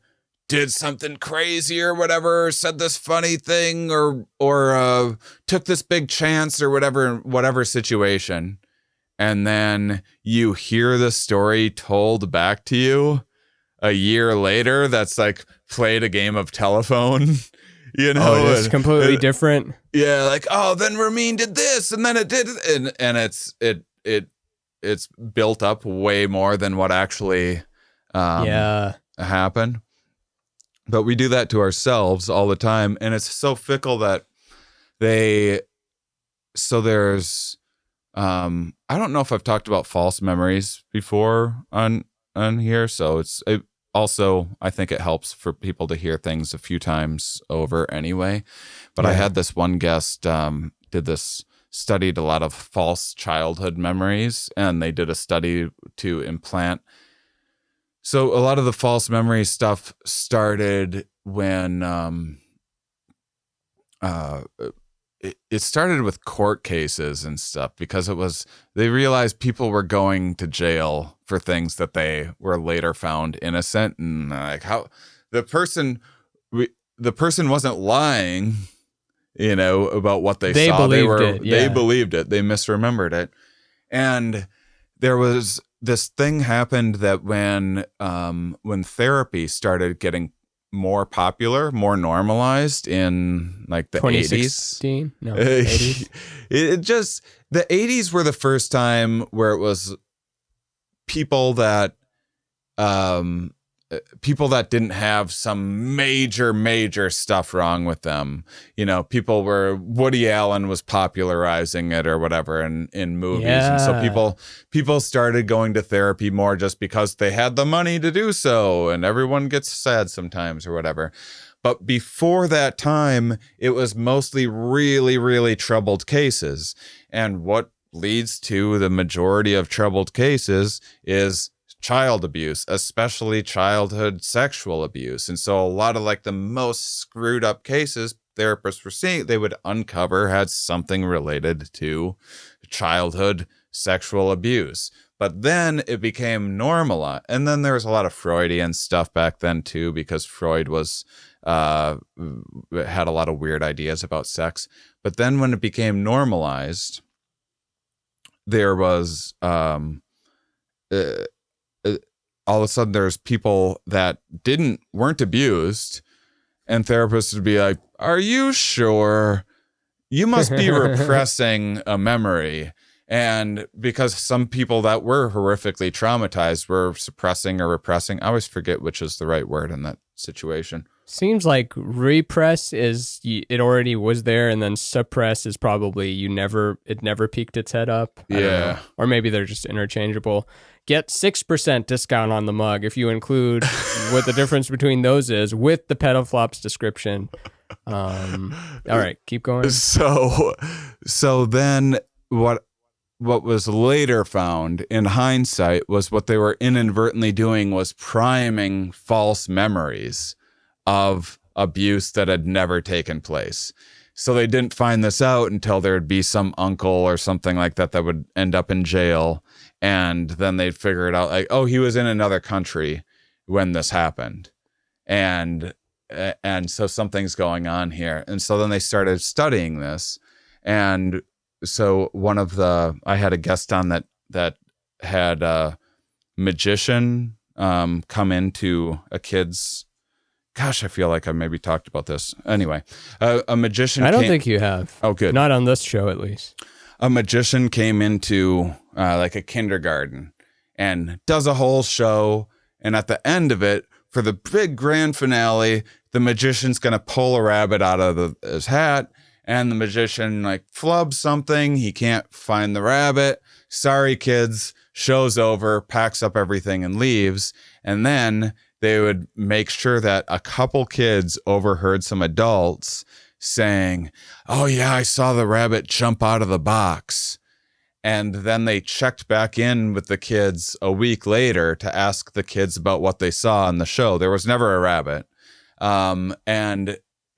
did something crazy or whatever, said this funny thing or took this big chance or whatever situation. And then you hear the story told back to you a year later that's like played a game of telephone. It's completely different. Yeah, like, oh, then Ramin did this, and then it did, and it's built up way more than what actually happened. But we do that to ourselves all the time, and it's so fickle that there's I don't know if I've talked about false memories before on here, so also, I think it helps for people to hear things a few times over anyway. But I had this one guest studied a lot of false childhood memories, and they did a study to implant. So a lot of the false memory stuff started when it started with court cases and stuff, because they realized people were going to jail for things that they were later found innocent, and like how the person wasn't lying, about what they saw. They believed it. They misremembered it. And there was this thing happened that when therapy started getting more popular, more normalized in like the 2016? 80s. No, 80s. The 80s were the first time where it was people that didn't have some major stuff wrong with them. Woody Allen was popularizing it or whatever in movies. Yeah. And so people started going to therapy more just because they had the money to do so, and everyone gets sad sometimes or whatever. But before that time, it was mostly really, really troubled cases. And what leads to the majority of troubled cases is child abuse, especially childhood sexual abuse. And so a lot of like the most screwed up cases therapists were seeing, they would uncover had something related to childhood sexual abuse. But then it became normalized. And then there was a lot of Freudian stuff back then too, because Freud had a lot of weird ideas about sex. But then when it became normalized, there was all of a sudden there's people that weren't abused, and therapists would be like, are you sure? You must be repressing a memory. And because some people that were horrifically traumatized were suppressing or repressing. I always forget which is the right word in that situation. Seems like repress is it already was there, and then suppress is probably it never peeked its head up. Yeah. Or maybe they're just interchangeable. Get 6% discount on the mug if you include what the difference between those is with the Petaflops description. All right, keep going. So then what was later found in hindsight was what they were inadvertently doing was priming false memories of abuse that had never taken place. So they didn't find this out until there'd be some uncle or something like that that would end up in jail. And then they'd figure it out like, oh, he was in another country when this happened. And so something's going on here. And so then they started studying this. And so I had a guest on that had a magician come into a kid's, gosh, I feel like I maybe talked about this. Anyway, a magician. I don't think you have. Oh, good. Not on this show, at least. A magician came into like a kindergarten and does a whole show. And at the end of it, for the big grand finale, the magician's going to pull a rabbit out of his hat. And the magician like flubs something. He can't find the rabbit. Sorry, kids. Show's over, packs up everything and leaves. And then they would make sure that a couple kids overheard some adults saying, oh yeah, I saw the rabbit jump out of the box. And then they checked back in with the kids a week later to ask the kids about what they saw in the show. There was never a rabbit.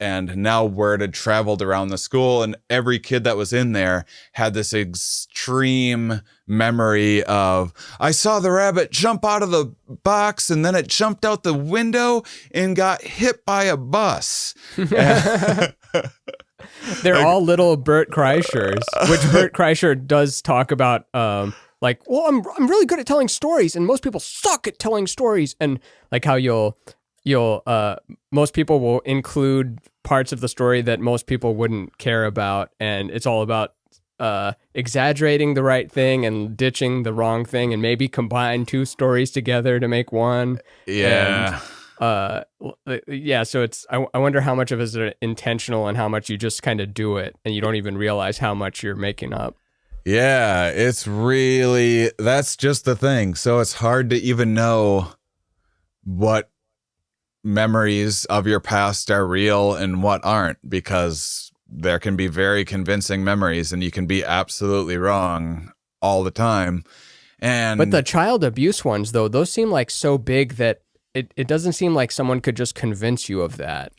And now word had traveled around the school, and every kid that was in there had this extreme memory of, I saw the rabbit jump out of the box and then it jumped out the window and got hit by a bus. They're all little Bert Kreischers, which Bert Kreischer does talk about, like, well, I'm really good at telling stories, and most people suck at telling stories, and like how most people will include parts of the story that most people wouldn't care about, and it's all about exaggerating the right thing and ditching the wrong thing, and maybe combine two stories together to make one. Yeah. And, so it's I wonder how much of it is intentional and how much you just kind of do it and you don't even realize how much you're making up. Yeah, that's just the thing. So it's hard to even know what memories of your past are real and what aren't, because there can be very convincing memories and you can be absolutely wrong all the time. But the child abuse ones, though, those seem like so big that it doesn't seem like someone could just convince you of that.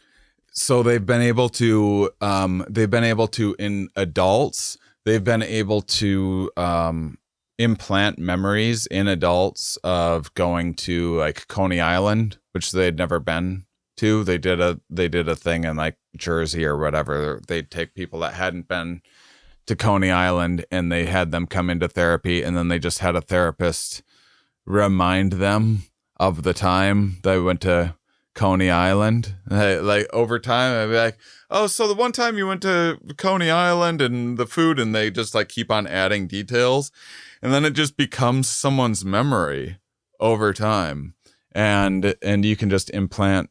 So they've been able to in adults, they've been able to implant memories in adults of going to like Coney Island, which they'd never been to. They did a thing in like Jersey or whatever. They'd take people that hadn't been to Coney Island and they had them come into therapy, and then they just had a therapist remind them of the time they went to Coney Island. Like over time, I'd be like, oh, so the one time you went to Coney Island and the food, and they just like keep on adding details. And then it just becomes someone's memory over time. And you can just implant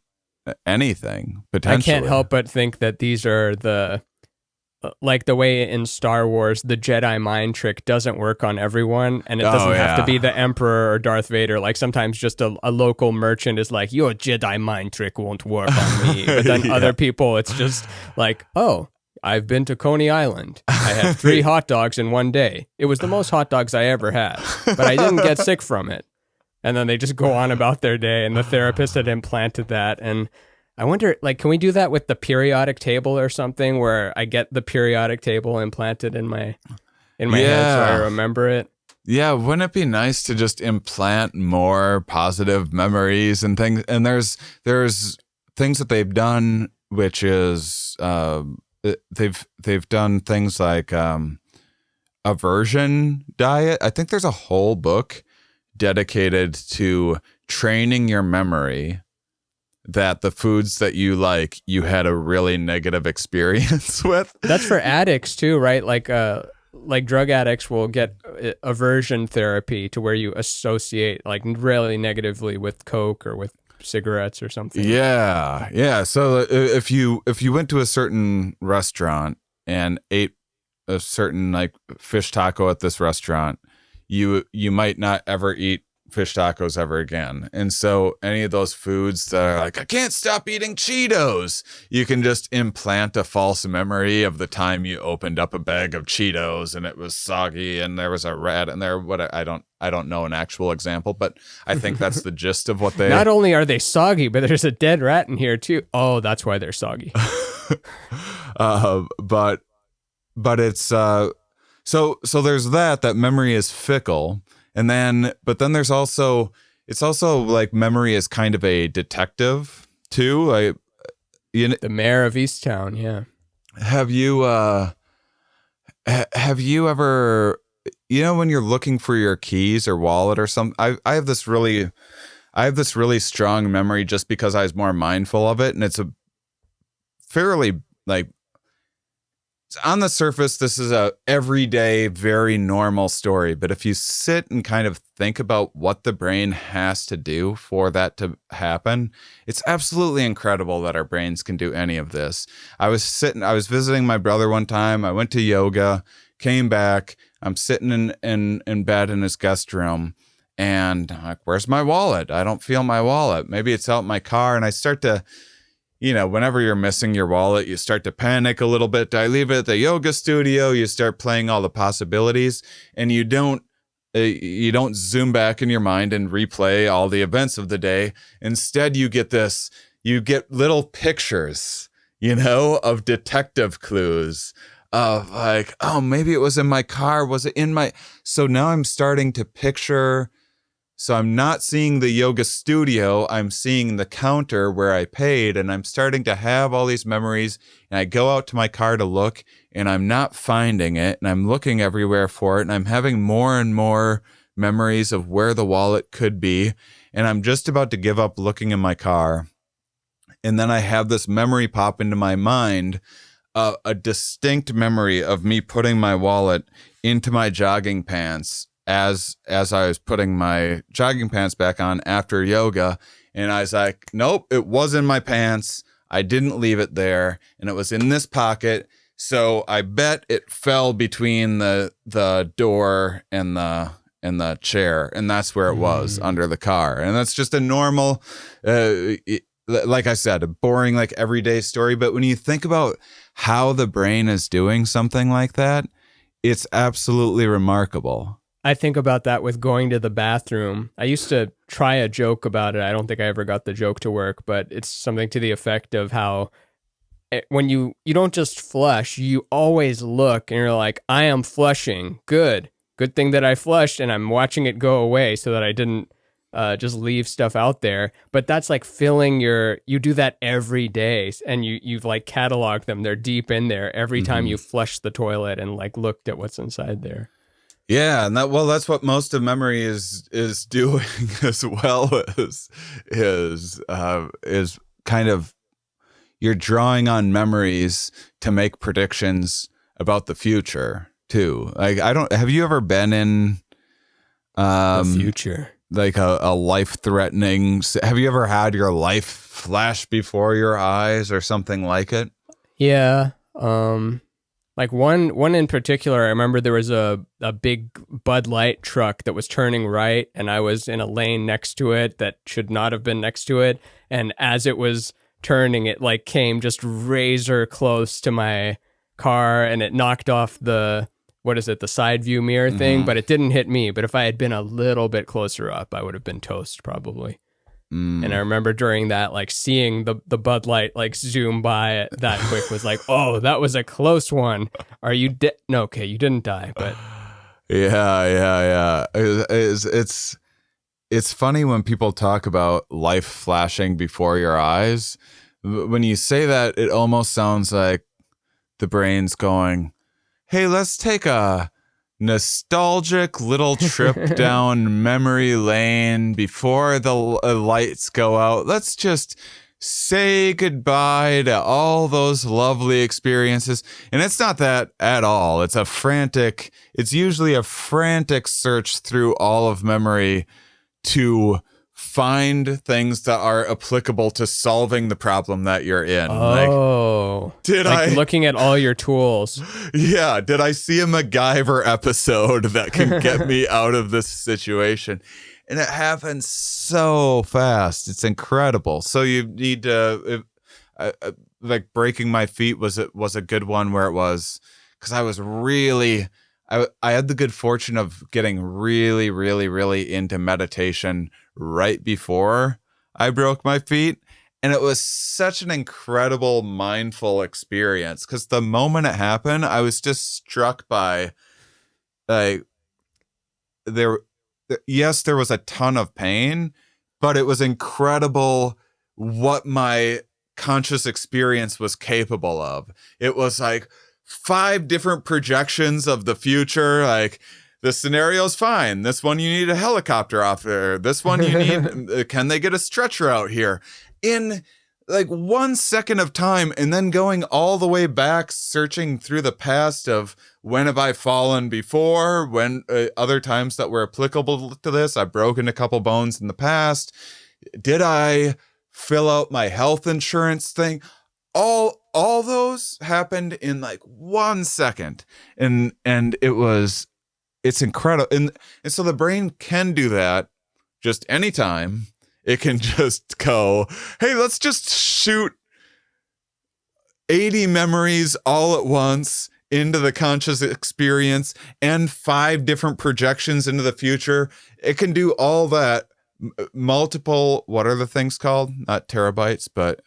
anything, potentially. I can't help but think that these are like the way in Star Wars, the Jedi mind trick doesn't work on everyone, and it doesn't have to be the Emperor or Darth Vader. Like sometimes just a local merchant is like, your Jedi mind trick won't work on me. But then other people, it's just like, oh, I've been to Coney Island. I had 3 hot dogs in one day. It was the most hot dogs I ever had, but I didn't get sick from it. And then they just go on about their day, and the therapist had implanted that. And I wonder, like, can we do that with the periodic table or something, where I get the periodic table implanted in my head so I remember it? Yeah, wouldn't it be nice to just implant more positive memories and things? And there's things that they've done, which is they've done things like aversion diet. I think there's a whole book dedicated to training your memory that the foods that you like, you had a really negative experience with. That's for addicts too, right? Like drug addicts will get aversion therapy to where you associate like really negatively with Coke or with cigarettes or something. Yeah. So if you went to a certain restaurant and ate a certain like fish taco at this restaurant, you might not ever eat fish tacos ever again. And so any of those foods that are like, I can't stop eating Cheetos, you can just implant a false memory of the time you opened up a bag of Cheetos and it was soggy and there was a rat in there. I don't know an actual example, but I think that's the gist of what they... Not only are they soggy, but there's a dead rat in here too. Oh, that's why they're soggy. But it's so there's that memory is fickle, and then there's also it's also like memory is kind of a detective too. The mayor of Easttown, yeah. Have you ever, when you're looking for your keys or wallet or something? I have this really strong memory just because I was more mindful of it, and it's a fairly like, on the surface, this is a everyday, very normal story. But if you sit and kind of think about what the brain has to do for that to happen, it's absolutely incredible that our brains can do any of this. I was visiting my brother one time. I went to yoga, came back. I'm sitting in bed in his guest room, and I'm like, where's my wallet? I don't feel my wallet. Maybe it's out in my car. And I start to, whenever you're missing your wallet, you start to panic a little bit. I leave it at the yoga studio. You start playing all the possibilities, and you don't zoom back in your mind and replay all the events of the day. Instead, you get little pictures, of detective clues of like, oh, maybe it was in my car. Was it in my? So now I'm starting to picture. So I'm not seeing the yoga studio, I'm seeing the counter where I paid, and I'm starting to have all these memories, and I go out to my car to look, and I'm not finding it, and I'm looking everywhere for it, and I'm having more and more memories of where the wallet could be, and I'm just about to give up looking in my car. And then I have this memory pop into my mind, a distinct memory of me putting my wallet into my jogging pants as I was putting my jogging pants back on after yoga. And I was like, nope, it was in my pants. I didn't leave it there. And it was in this pocket. So I bet it fell between the door and the chair. And that's where it was, under the car. And that's just a normal, like I said, a boring, like everyday story. But when you think about how the brain is doing something like that, it's absolutely remarkable. I think about that with going to the bathroom. I used to try a joke about it. I don't think I ever got the joke to work, but it's something to the effect of how when you don't just flush, you always look and you're like, I am flushing. Good thing that I flushed, and I'm watching it go away so that I didn't just leave stuff out there. But that's like you do that every day, and you've like cataloged them. They're deep in there every time you flush the toilet and like looked at what's inside there. Yeah, and that's what most of memory is doing, as well as is kind of, you're drawing on memories to make predictions about the future too. Like, have you ever been in the future? Like a life-threatening, have you ever had your life flash before your eyes or something like it? Yeah. Like one in particular, I remember there was a big Bud Light truck that was turning right, and I was in a lane next to it that should not have been next to it. And as it was turning, it like came just razor close to my car, and it knocked off the side view mirror thing, but it didn't hit me. But if I had been a little bit closer up, I would have been toast probably. And I remember during that, like seeing the Bud Light like zoom by that quick was like, oh, that was a close one. Are you dead? No, okay, you didn't die, but yeah. It's funny when people talk about life flashing before your eyes. When you say that, it almost sounds like the brain's going, hey, let's take a nostalgic little trip down memory lane before the lights go out. Let's just say goodbye to all those lovely experiences. And it's not that at all. It's usually a frantic search through all of memory to find things that are applicable to solving the problem that you're in. Oh, looking at all your tools. Yeah. Did I see a MacGyver episode that can get me out of this situation? And it happens so fast. It's incredible. So you need to, like breaking my feet was a good one where it was, because I was really, I had the good fortune of getting really, really, really into meditation right before I broke my feet. And it was such an incredible, mindful experience because the moment it happened, I was just struck by, like, yes, there was a ton of pain, but it was incredible what my conscious experience was capable of. It was like 5 different projections of the future, like, this scenario's fine. This one, you need a helicopter off there. This one, you need, can they get a stretcher out here? In like 1 second of time, and then going all the way back, searching through the past of when have I fallen before, when other times that were applicable to this. I've broken a couple bones in the past. Did I fill out my health insurance thing? All those happened in like 1 second. And it's incredible. And so the brain can do that just anytime. It can just go, hey, let's just shoot 80 memories all at once into the conscious experience and 5 different projections into the future. It can do all that. Multiple, what are the things called? Not terabytes, but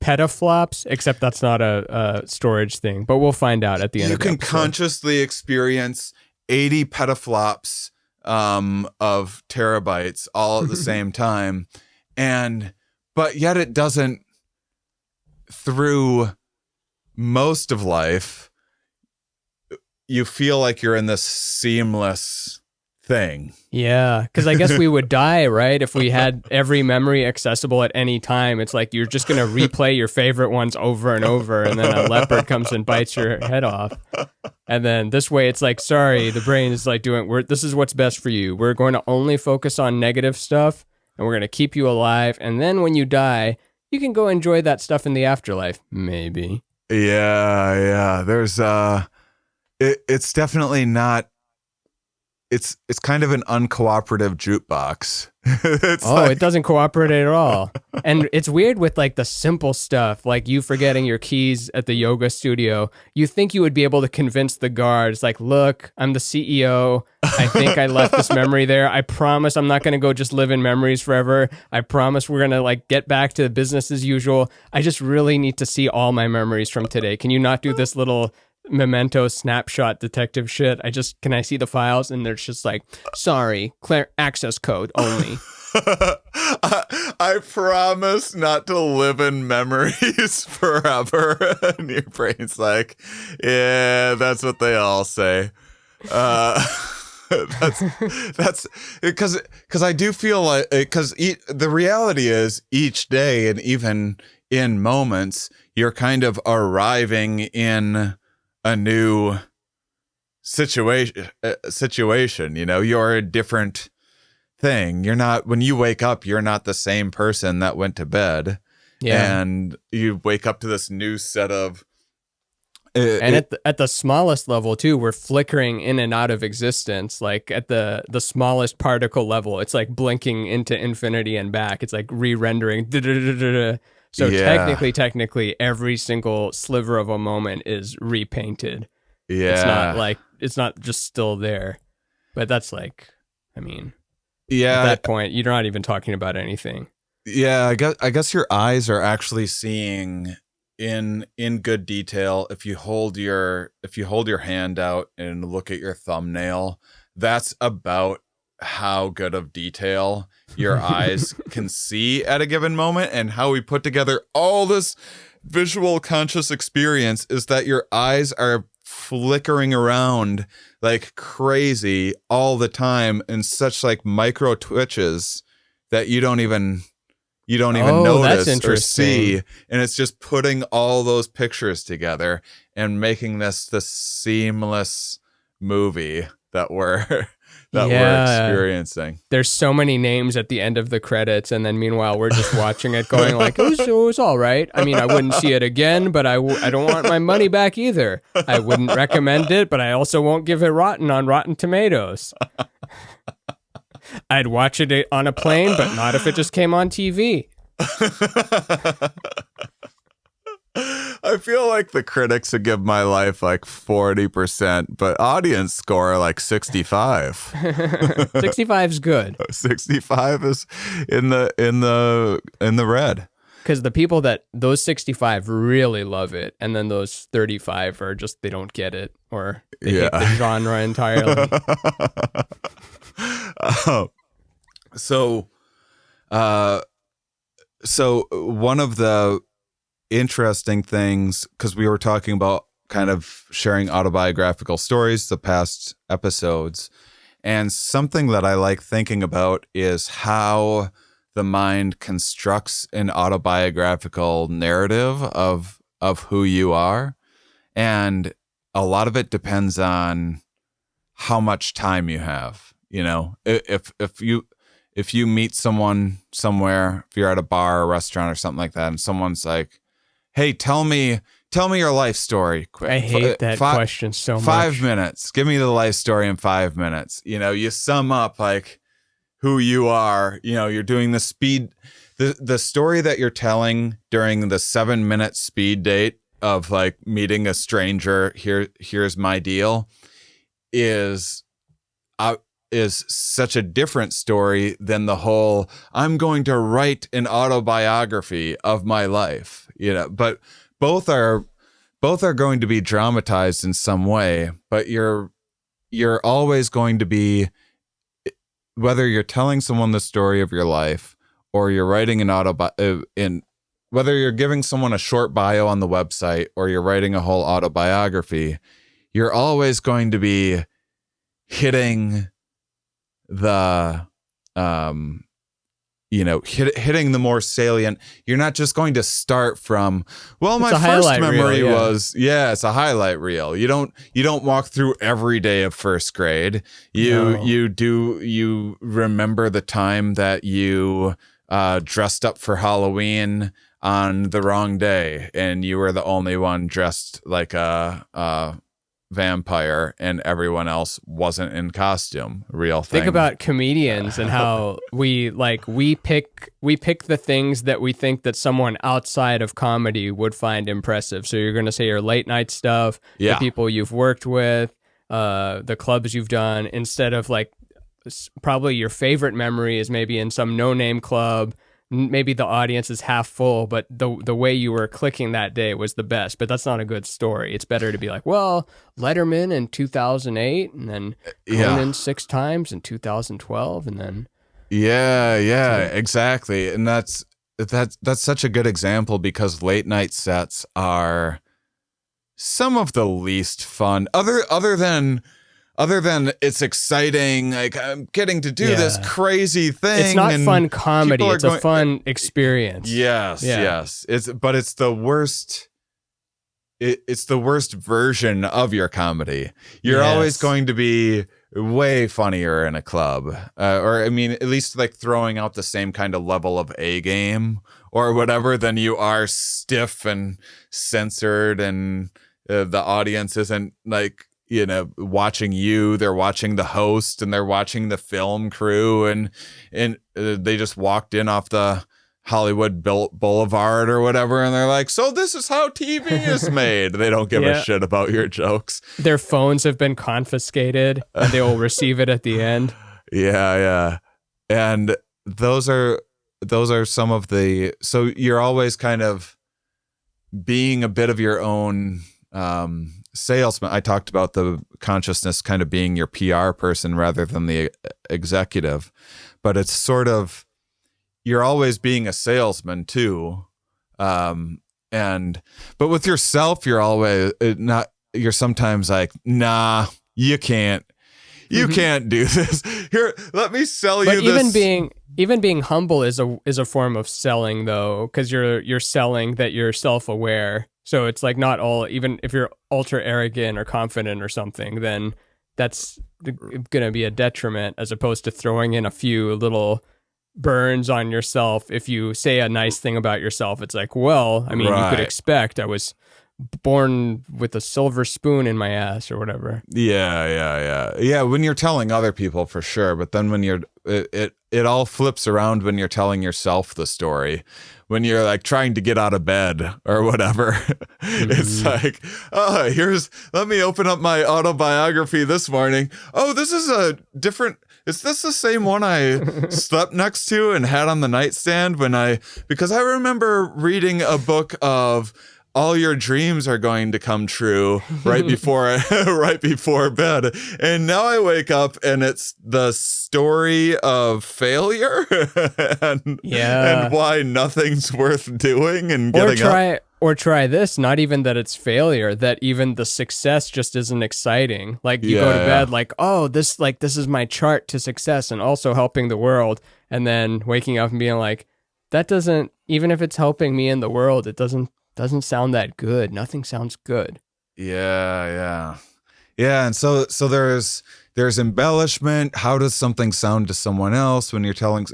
petaflops, except that's not a storage thing, but we'll find out at the end of the episode. You can consciously experience 80 petaflops of terabytes all at the same time. But yet it doesn't, through most of life, you feel like you're in this seamless thing. Yeah, because I guess we would die, right? If we had every memory accessible at any time. It's like you're just going to replay your favorite ones over and over, and then a leopard comes and bites your head off. And then this way, it's like, sorry, the brain is like this is what's best for you. We're going to only focus on negative stuff, and we're going to keep you alive. And then when you die, you can go enjoy that stuff in the afterlife, maybe. Yeah. There's, it's definitely not, it's kind of an uncooperative jukebox. It doesn't cooperate at all. And it's weird with like the simple stuff, like you forgetting your keys at the yoga studio. You think you would be able to convince the guards, like, look, I'm the CEO. I think I left this memory there. I promise I'm not going to go just live in memories forever. I promise we're going to like get back to business as usual. I just really need to see all my memories from today. Can you not do this little Memento snapshot detective shit? Can I see the files? And they're just like, sorry, clear access code only. I promise not to live in memories forever. And your brain's like, yeah, that's what they all say. That's because I do feel like, because the reality is each day, and even in moments, you're kind of arriving in a new situation, you're a different thing. You're not, when you wake up, you're not the same person that went to bed. Yeah. And you wake up to this new set of at the smallest level too, we're flickering in and out of existence. Like at the smallest particle level, it's like blinking into infinity and back. It's like re-rendering. So technically, every single sliver of a moment is repainted. Yeah. It's not just still there. But that's like, I mean, yeah. At that point, you're not even talking about anything. Yeah, I guess your eyes are actually seeing in good detail. If you hold your hand out and look at your thumbnail, that's about how good of detail your eyes can see at a given moment. And how we put together all this visual conscious experience is that your eyes are flickering around like crazy all the time in such like micro twitches that you don't even notice or see. And it's just putting all those pictures together and making this the seamless movie that we're experiencing. There's so many names at the end of the credits, and then meanwhile we're just watching it going like, it was all right. I mean, I wouldn't see it again, but I don't want my money back either. I wouldn't recommend it, but I also won't give it rotten on Rotten Tomatoes. I'd watch it on a plane, but not if it just came on TV. I feel like the critics would give my life like 40%, but audience score like 65. 65 is good. 65 is in the red. Because the people those 65 really love it, and then those 35 are just, they don't get it, or they hate the genre entirely. So one of the interesting things, because we were talking about kind of sharing autobiographical stories the past episodes, and something that I like thinking about is how the mind constructs an autobiographical narrative of who you are. And a lot of it depends on how much time you have. You know, if you meet someone somewhere, if you're at a bar or restaurant or something like that, and someone's like, hey, tell me your life story quick. I hate that question so much. 5 minutes. Give me the life story in 5 minutes. You know, you sum up like who you are. You know, you're doing the story that you're telling during the 7-minute speed date of like meeting a stranger. Here's my deal is such a different story than the whole, I'm going to write an autobiography of my life, you know, but both are going to be dramatized in some way, but you're always going to be, whether you're telling someone the story of your life or you're writing whether you're giving someone a short bio on the website or you're writing a whole autobiography, you're always going to be hitting the hitting the more salient. You're not just going to start from, well, my first memory was, it's a highlight reel. You don't walk through every day of first grade. You remember the time that you dressed up for Halloween on the wrong day and you were the only one dressed like a vampire and everyone else wasn't in costume. Real thing. Think about comedians and how we pick the things that we think that someone outside of comedy would find impressive. So you're going to say your late night stuff, the people you've worked with, the clubs you've done, instead of like probably your favorite memory is maybe in some no-name club. Maybe the audience is half full, but the way you were clicking that day was the best. But that's not a good story. It's better to be like, well, Letterman in 2008, and then Conan 6 times in 2012, and then exactly. And that's such a good example because late night sets are some of the least fun. Other than it's exciting, like I'm getting to do this crazy thing. It's not fun comedy. It's a fun experience. Yes. It's the worst. It's the worst version of your comedy. You're always going to be way funnier in a club, or I mean, at least like throwing out the same kind of level of A game or whatever than you are stiff and censored, and the audience isn't like, you know, watching you. They're watching the host and they're watching the film crew, and they just walked in off the Hollywood Boulevard or whatever, and they're like, so this is how TV is made. They don't give a shit about your jokes. Their phones have been confiscated and they will receive it at the end. Yeah. And those are some of the, so you're always kind of being a bit of your own salesman. I talked about the consciousness kind of being your PR person rather than the executive, but it's sort of, you're always being a salesman too. But with yourself, you're always not, you're sometimes like, nah, you can't do this. Here, let me sell you this. Even being humble is a form of selling though, because you're selling that you're self-aware. So it's like not all, even if you're ultra arrogant or confident or something, then that's going to be a detriment as opposed to throwing in a few little burns on yourself. If you say a nice thing about yourself, it's like, well, I mean, you could expect I was born with a silver spoon in my ass or whatever. Yeah. When you're telling other people for sure, but then when it all flips around when you're telling yourself the story, when you're like trying to get out of bed or whatever. It's like, oh, let me open up my autobiography this morning. Oh, this is is this the same one I slept next to and had on the nightstand because I remember reading a book of all your dreams are going to come true right before bed. And now I wake up and it's the story of failure and why nothing's worth doing and getting up. Or try this, not even that it's failure, that even the success just isn't exciting. Like you go to bed like, oh, this is my chart to success and also helping the world. And then waking up and being like, that doesn't, even if it's helping me in the world, it doesn't sound that good. Nothing sounds good. Yeah. And so there's embellishment. How does something sound to someone else when you're telling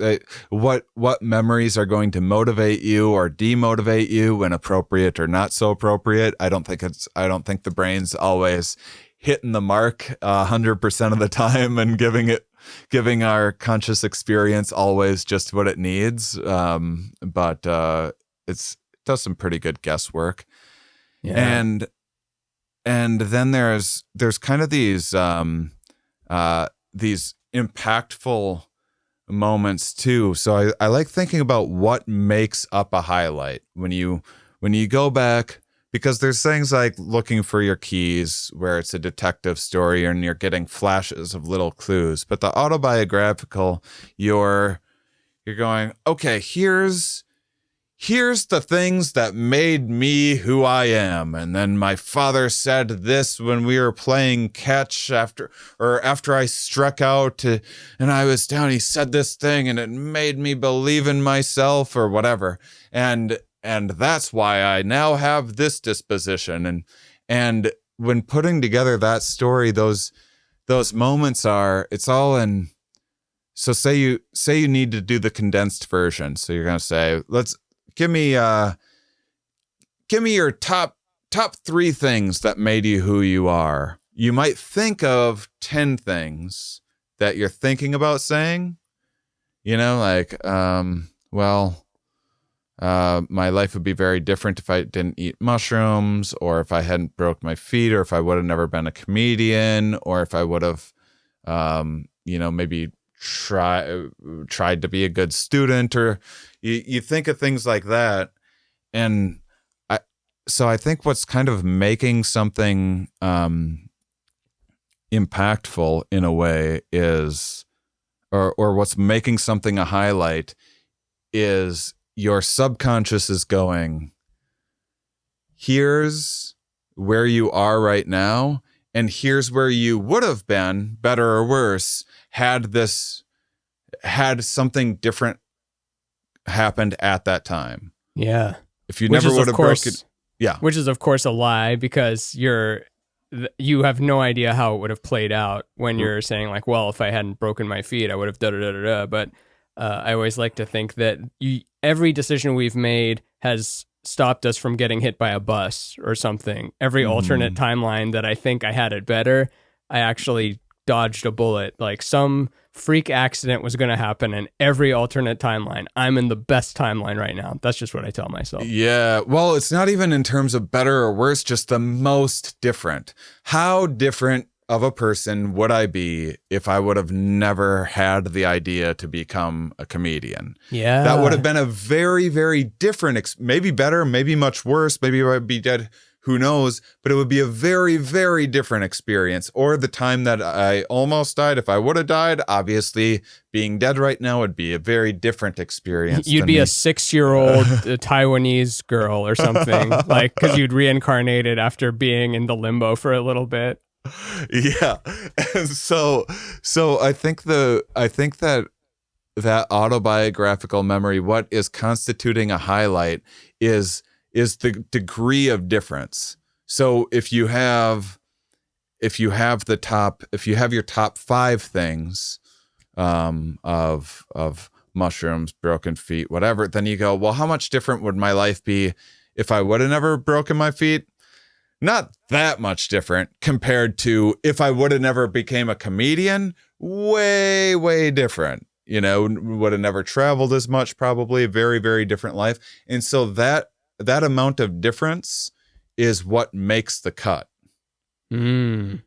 what memories are going to motivate you or demotivate you when appropriate or not so appropriate? I don't think the brain's always hitting the mark 100% of the time and giving our conscious experience always just what it needs. But it does some pretty good guesswork. Yeah. And then there's kind of these impactful moments too. So I like thinking about what makes up a highlight when you go back, because there's things like looking for your keys where it's a detective story and you're getting flashes of little clues. But the autobiographical, you're going, okay, here's the things that made me who I am. And then my father said this when we were playing catch after I struck out and I was down. He said this thing and it made me believe in myself or whatever. And that's why I now have this disposition. And when putting together that story, those moments it's all in. So say you need to do the condensed version. So you're going to say, Give me your top 3 things that made you who you are. You might think of 10 things that you're thinking about saying, like, my life would be very different if I didn't eat mushrooms, or if I hadn't broke my feet, or if I would have never been a comedian, or if I would have, maybe tried to be a good student, or you think of things like that. And I think what's kind of making something impactful in a way is, or what's making something a highlight is your subconscious is going, here's where you are right now, and here's where you would have been, better or worse, had something different happened at that time. Yeah. If you never would have broken. Yeah. Which is of course a lie, because you have no idea how it would have played out when you're saying like, well, if I hadn't broken my feet, I would have da-da-da-da-da. But I always like to think that every decision we've made has stopped us from getting hit by a bus or something. Every alternate timeline that I think I had it better, I actually dodged a bullet. Like some freak accident was going to happen, and every alternate timeline, I'm in the best timeline right now. That's just what I tell myself. Yeah. Well, it's not even in terms of better or worse, just the most different. How different of a person would I be if I would have never had the idea to become a comedian? Yeah. That would have been a very, very different, maybe better, maybe much worse. Maybe I'd be dead. Who knows? But it would be a very, very different experience. Or the time that I almost died, if I would have died, obviously being dead right now would be a very different experience. You'd be a 6-year-old Taiwanese girl or something, like, because you'd reincarnated after being in the limbo for a little bit. Yeah. And so I think that autobiographical memory, what is constituting a highlight is the degree of difference. So if you have your top 5 things of mushrooms, broken feet, whatever, then you go, well, how much different would my life be if I would have never broken my feet? Not that much different compared to if I would have never became a comedian. Way, way different. would have never traveled as much, probably a very, very different life. And so that amount of difference is what makes the cut, And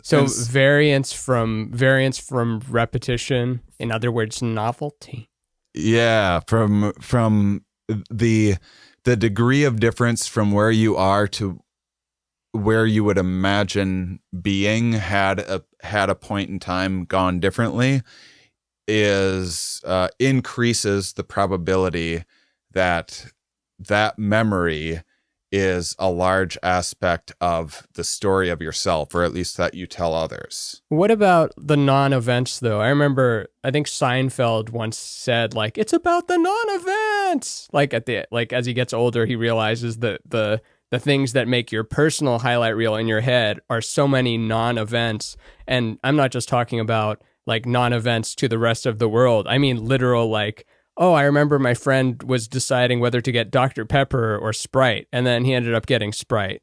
so variance from repetition, in other words, novelty. Yeah. From the degree of difference from where you are to where you would imagine being had a point in time gone differently is increases the probability that memory is a large aspect of the story of yourself, or at least that you tell others. What about the non-events, though? I think Seinfeld once said, like, it's about the non-events. Like as he gets older, he realizes that the things that make your personal highlight reel in your head are so many non-events. And I'm not just talking about like non-events to the rest of the world. I mean, literal, like, oh, I remember my friend was deciding whether to get Dr. Pepper or Sprite, and then he ended up getting Sprite.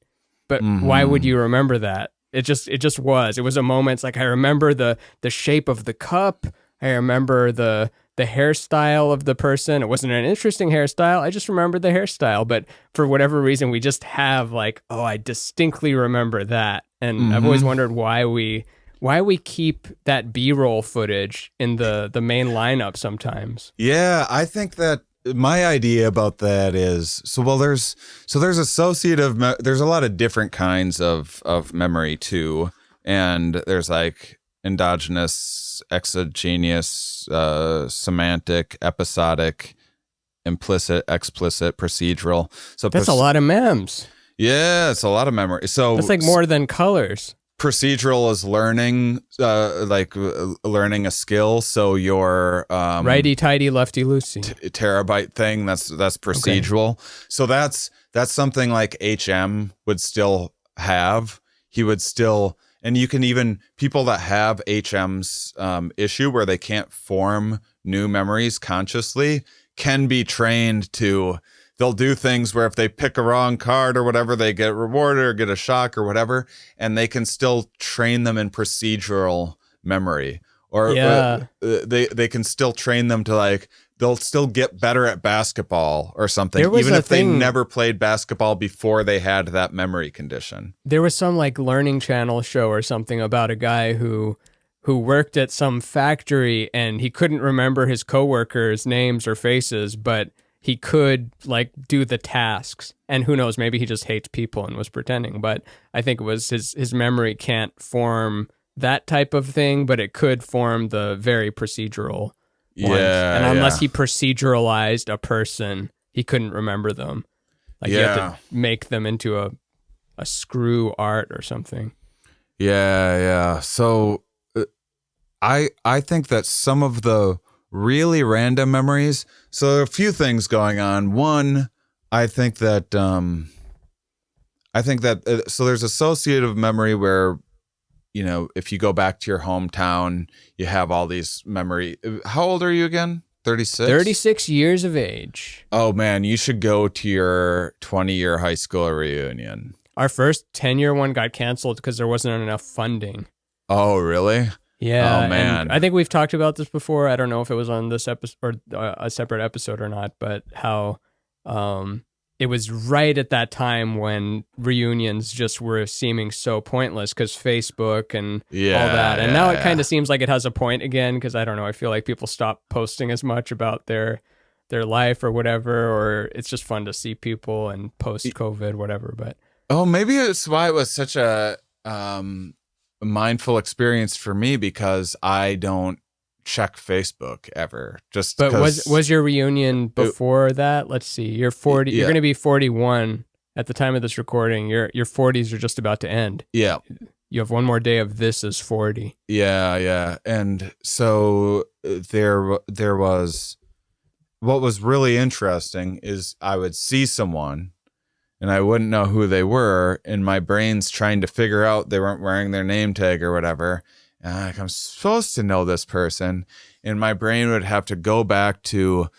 But why would you remember that? It was a moment. It's like, I remember the shape of the cup. I remember the hairstyle of the person. It wasn't an interesting hairstyle. I just remembered the hairstyle. But for whatever reason, we just have like, oh, I distinctly remember that. And I've always wondered why we keep that B-roll footage in the main lineup sometimes. Yeah, I think that my idea about that is, there's associative, there's a lot of different kinds of memory too. And there's like endogenous, exogenous, semantic, episodic, implicit, explicit, procedural. So that's a lot of memes. Yeah, it's a lot of memory. So that's like more than colors. Procedural is learning, learning a skill. So your righty tighty, lefty loosey terabyte thing. That's procedural. Okay. So that's something like HM would still have. He would still, and you can even, people that have HM's issue where they can't form new memories consciously can be trained to. They'll do things where if they pick a wrong card or whatever, they get rewarded or get a shock or whatever, and they can still train them in procedural memory. Or they can still train them to, like, they'll still get better at basketball or something, even if they never played basketball before they had that memory condition. There was some like Learning Channel show or something about a guy who worked at some factory and he couldn't remember his coworkers' names or faces, but he could like do the tasks, and who knows, maybe he just hates people and was pretending. But I think it was his memory can't form that type of thing, but it could form the very procedural ones. And unless he proceduralized a person, he couldn't remember them. Like you have to make them into a screw art or something. Yeah. So I think that some of the really random memories. So there are a few things going on. One, I think that so there's associative memory where, if you go back to your hometown, you have all these memory. How old are you again? 36? 36 years of age. Oh man, you should go to your 20-year high school reunion. Our first 10-year one got canceled because there wasn't enough funding. Oh, really? Yeah. Oh, man. And I think we've talked about this before. I don't know if it was on this episode or a separate episode or not, but how it was right at that time when reunions just were seeming so pointless because Facebook and all that. And now it kind of seems like it has a point again because I don't know. I feel like people stop posting as much about their life or whatever, or it's just fun to see people and post-COVID, whatever. But maybe it's why it was such a mindful experience for me, because I don't check Facebook ever. But was your reunion before that? Let's see. You're 40. You're going to be 41 at the time of this recording. Your 40s are just about to end. Yeah. You have one more day of this is 40. Yeah. And so there was, what was really interesting is I would see someone and I wouldn't know who they were, and my brain's trying to figure out they weren't wearing their name tag or whatever. And I'm supposed to know this person, and my brain would have to go back to,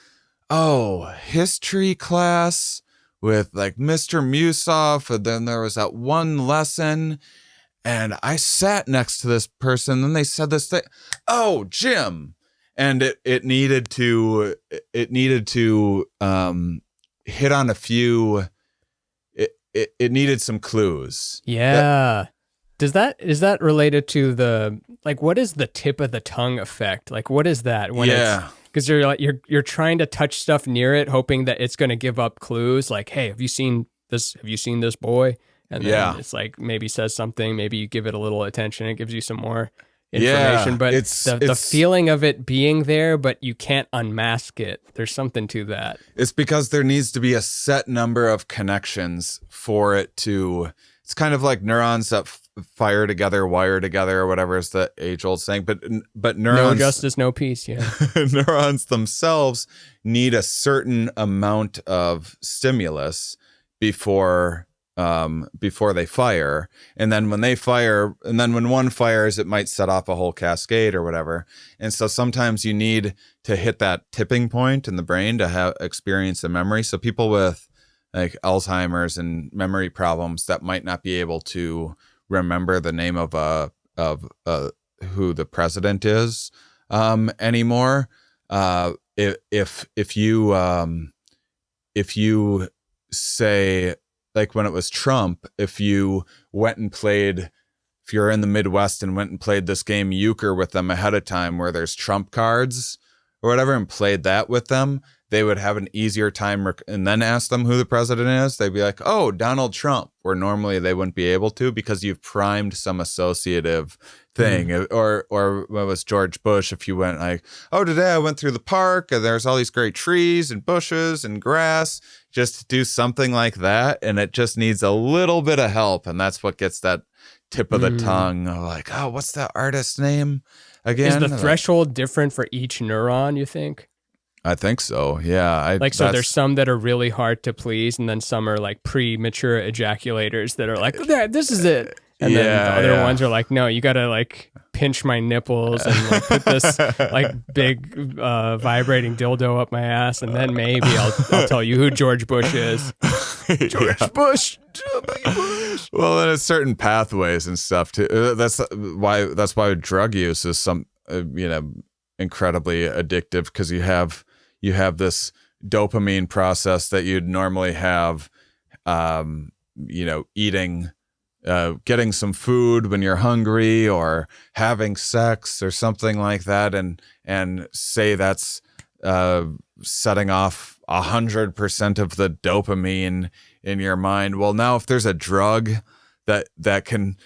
history class with like Mr. Musoff, and then there was that one lesson, And I sat next to this person, and they said this thing. Oh, Jim. And it needed to hit on a few. It needed some clues. Yeah. Is that related to the, like, what is the tip of the tongue effect? Like, what is that? When because you're trying to touch stuff near it, hoping that it's going to give up clues. Like, hey, have you seen this? Have you seen this boy? And then it's like maybe says something. Maybe you give it a little attention. It gives you some more information. But it's the feeling of it being there, but you can't unmask it. There's something to that. It's because there needs to be a set number of connections for it to. It's kind of like neurons that fire together, wire together, or whatever is the age-old saying. But neurons, no justice, no peace. Yeah, neurons themselves need a certain amount of stimulus before they fire, and then when they fire, and then when one fires, it might set off a whole cascade or whatever. And so sometimes you need to hit that tipping point in the brain to experience a memory. So people with like Alzheimer's and memory problems that might not be able to remember the name of who the president is anymore. If you say, like when it was Trump, if you're in the Midwest and went and played this game euchre with them ahead of time where there's Trump cards or whatever and played that with them, they would have an easier time and then ask them who the president is. They'd be like, oh, Donald Trump, where normally they wouldn't be able to because you've primed some associative thing. Or when it was George Bush, if you went like, oh, today I went through the park and there's all these great trees and bushes and grass, just to do something like that. And it just needs a little bit of help. And that's what gets that tip of the tongue. Like, oh, what's that artist's name again? Is the threshold different for each neuron, you think? I think so. Yeah. So there's some that are really hard to please, and then some are like premature ejaculators that are like, this is it. And then the other ones are like, no, you got to like pinch my nipples and like put this like big vibrating dildo up my ass. And then maybe I'll tell you who George Bush is. George Bush. Well, then it's certain pathways and stuff too. That's why drug use is incredibly addictive, because you have this dopamine process that you'd normally have, eating, getting some food when you're hungry or having sex or something like that. And say that's, setting off 100% of the dopamine in your mind. Well, now if there's a drug that can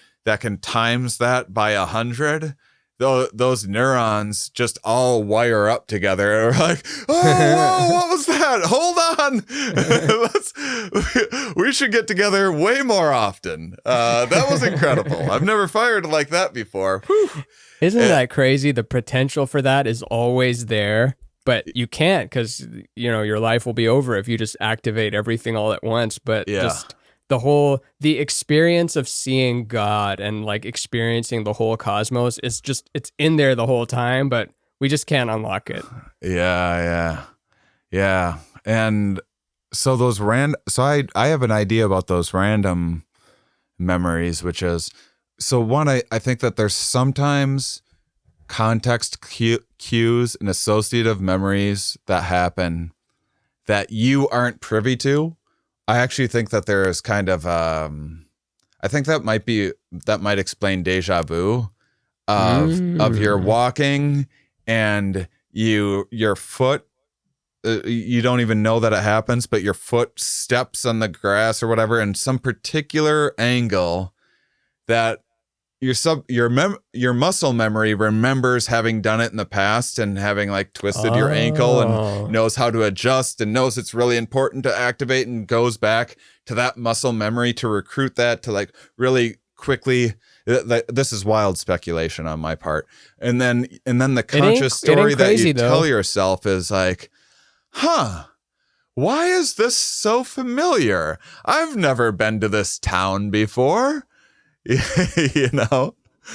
times that by 100, those neurons just all wire up together. We're like, oh, whoa, what was that? Hold on. We should get together way more often. That was incredible. I've never fired like that before. Whew. Isn't that crazy? The potential for that is always there, but you can't, because, your life will be over if you just activate everything all at once. But just the experience of seeing God and like experiencing the whole cosmos is just, it's in there the whole time, but we just can't unlock it. Yeah. And so I have an idea about those random memories, which is, so one, I think that there's sometimes context cues and associative memories that happen that you aren't privy to. I actually think that there is kind of, I think that might explain deja vu of your walking and your foot, you don't even know that it happens, but your foot steps on the grass or whatever in some particular angle that your muscle memory remembers having done it in the past and having like twisted your ankle and knows how to adjust and knows it's really important to activate and goes back to that muscle memory to recruit that to like really quickly. This is wild speculation on my part. And then the conscious story that you tell yourself is like, why is this so familiar? I've never been to this town before.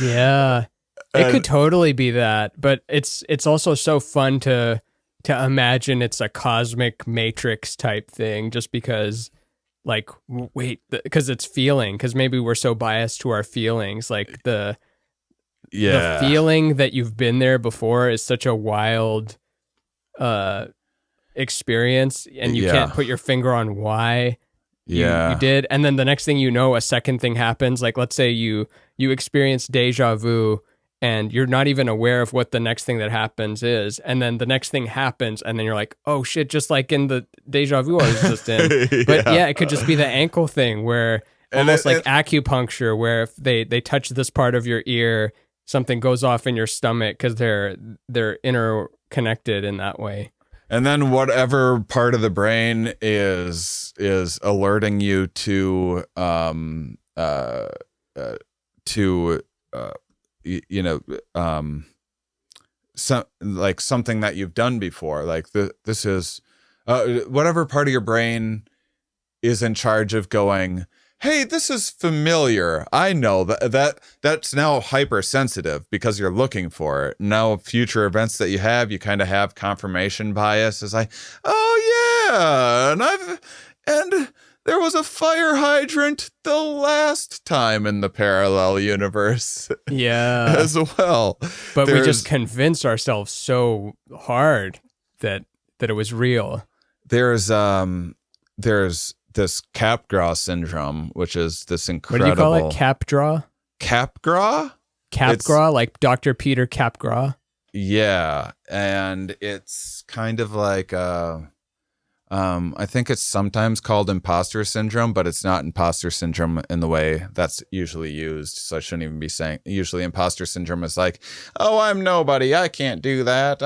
Yeah, it could totally be that, but it's also so fun to imagine it's a cosmic matrix type thing, just because like, wait, because it's feeling, because maybe we're so biased to our feelings, like the feeling that you've been there before is such a wild experience, and you can't put your finger on why you did. And then the next thing you know, a second thing happens. Like, let's say you experience deja vu, and you're not even aware of what the next thing that happens is. And then the next thing happens, and then you're like, oh shit, just like in the deja vu I was just in. But it could just be the ankle thing, where almost like acupuncture, where if they touch this part of your ear, something goes off in your stomach, because they're interconnected in that way. And then whatever part of the brain is alerting you to something that you've done before, like this is whatever part of your brain is in charge of going, hey, this is familiar. I know that's now hypersensitive because you're looking for it. Now future events that you kind of have confirmation bias. Is like, oh yeah, and there was a fire hydrant the last time in the parallel universe. Yeah. As well. But we just convinced ourselves so hard that it was real. There's this Capgras syndrome, which is this incredible... What do you call it? Capgras? Capgras? Capgras, like Dr. Peter Capgras? Yeah, and it's kind of like... I think it's sometimes called imposter syndrome, but it's not imposter syndrome in the way that's usually used. So I shouldn't even be saying. Usually, imposter syndrome is like, "Oh, I'm nobody. I can't do that.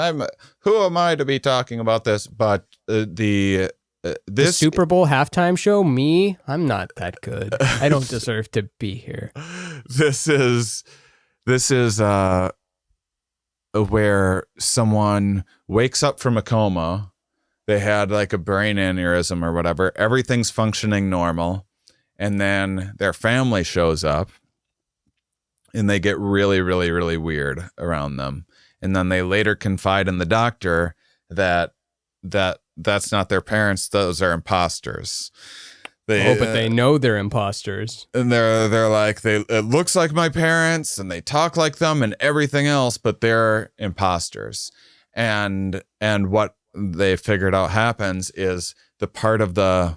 Who am I to be talking about this?" But the Super Bowl halftime show, me, I'm not that good. I don't deserve to be here. This is where someone wakes up from a coma. They had like a brain aneurysm or whatever. Everything's functioning normal. And then their family shows up and they get really, really, really weird around them. And then they later confide in the doctor that that's not their parents. Those are imposters. But they know they're imposters. And they're like, it looks like my parents and they talk like them and everything else, but they're imposters. And what they figured out happens is the part of the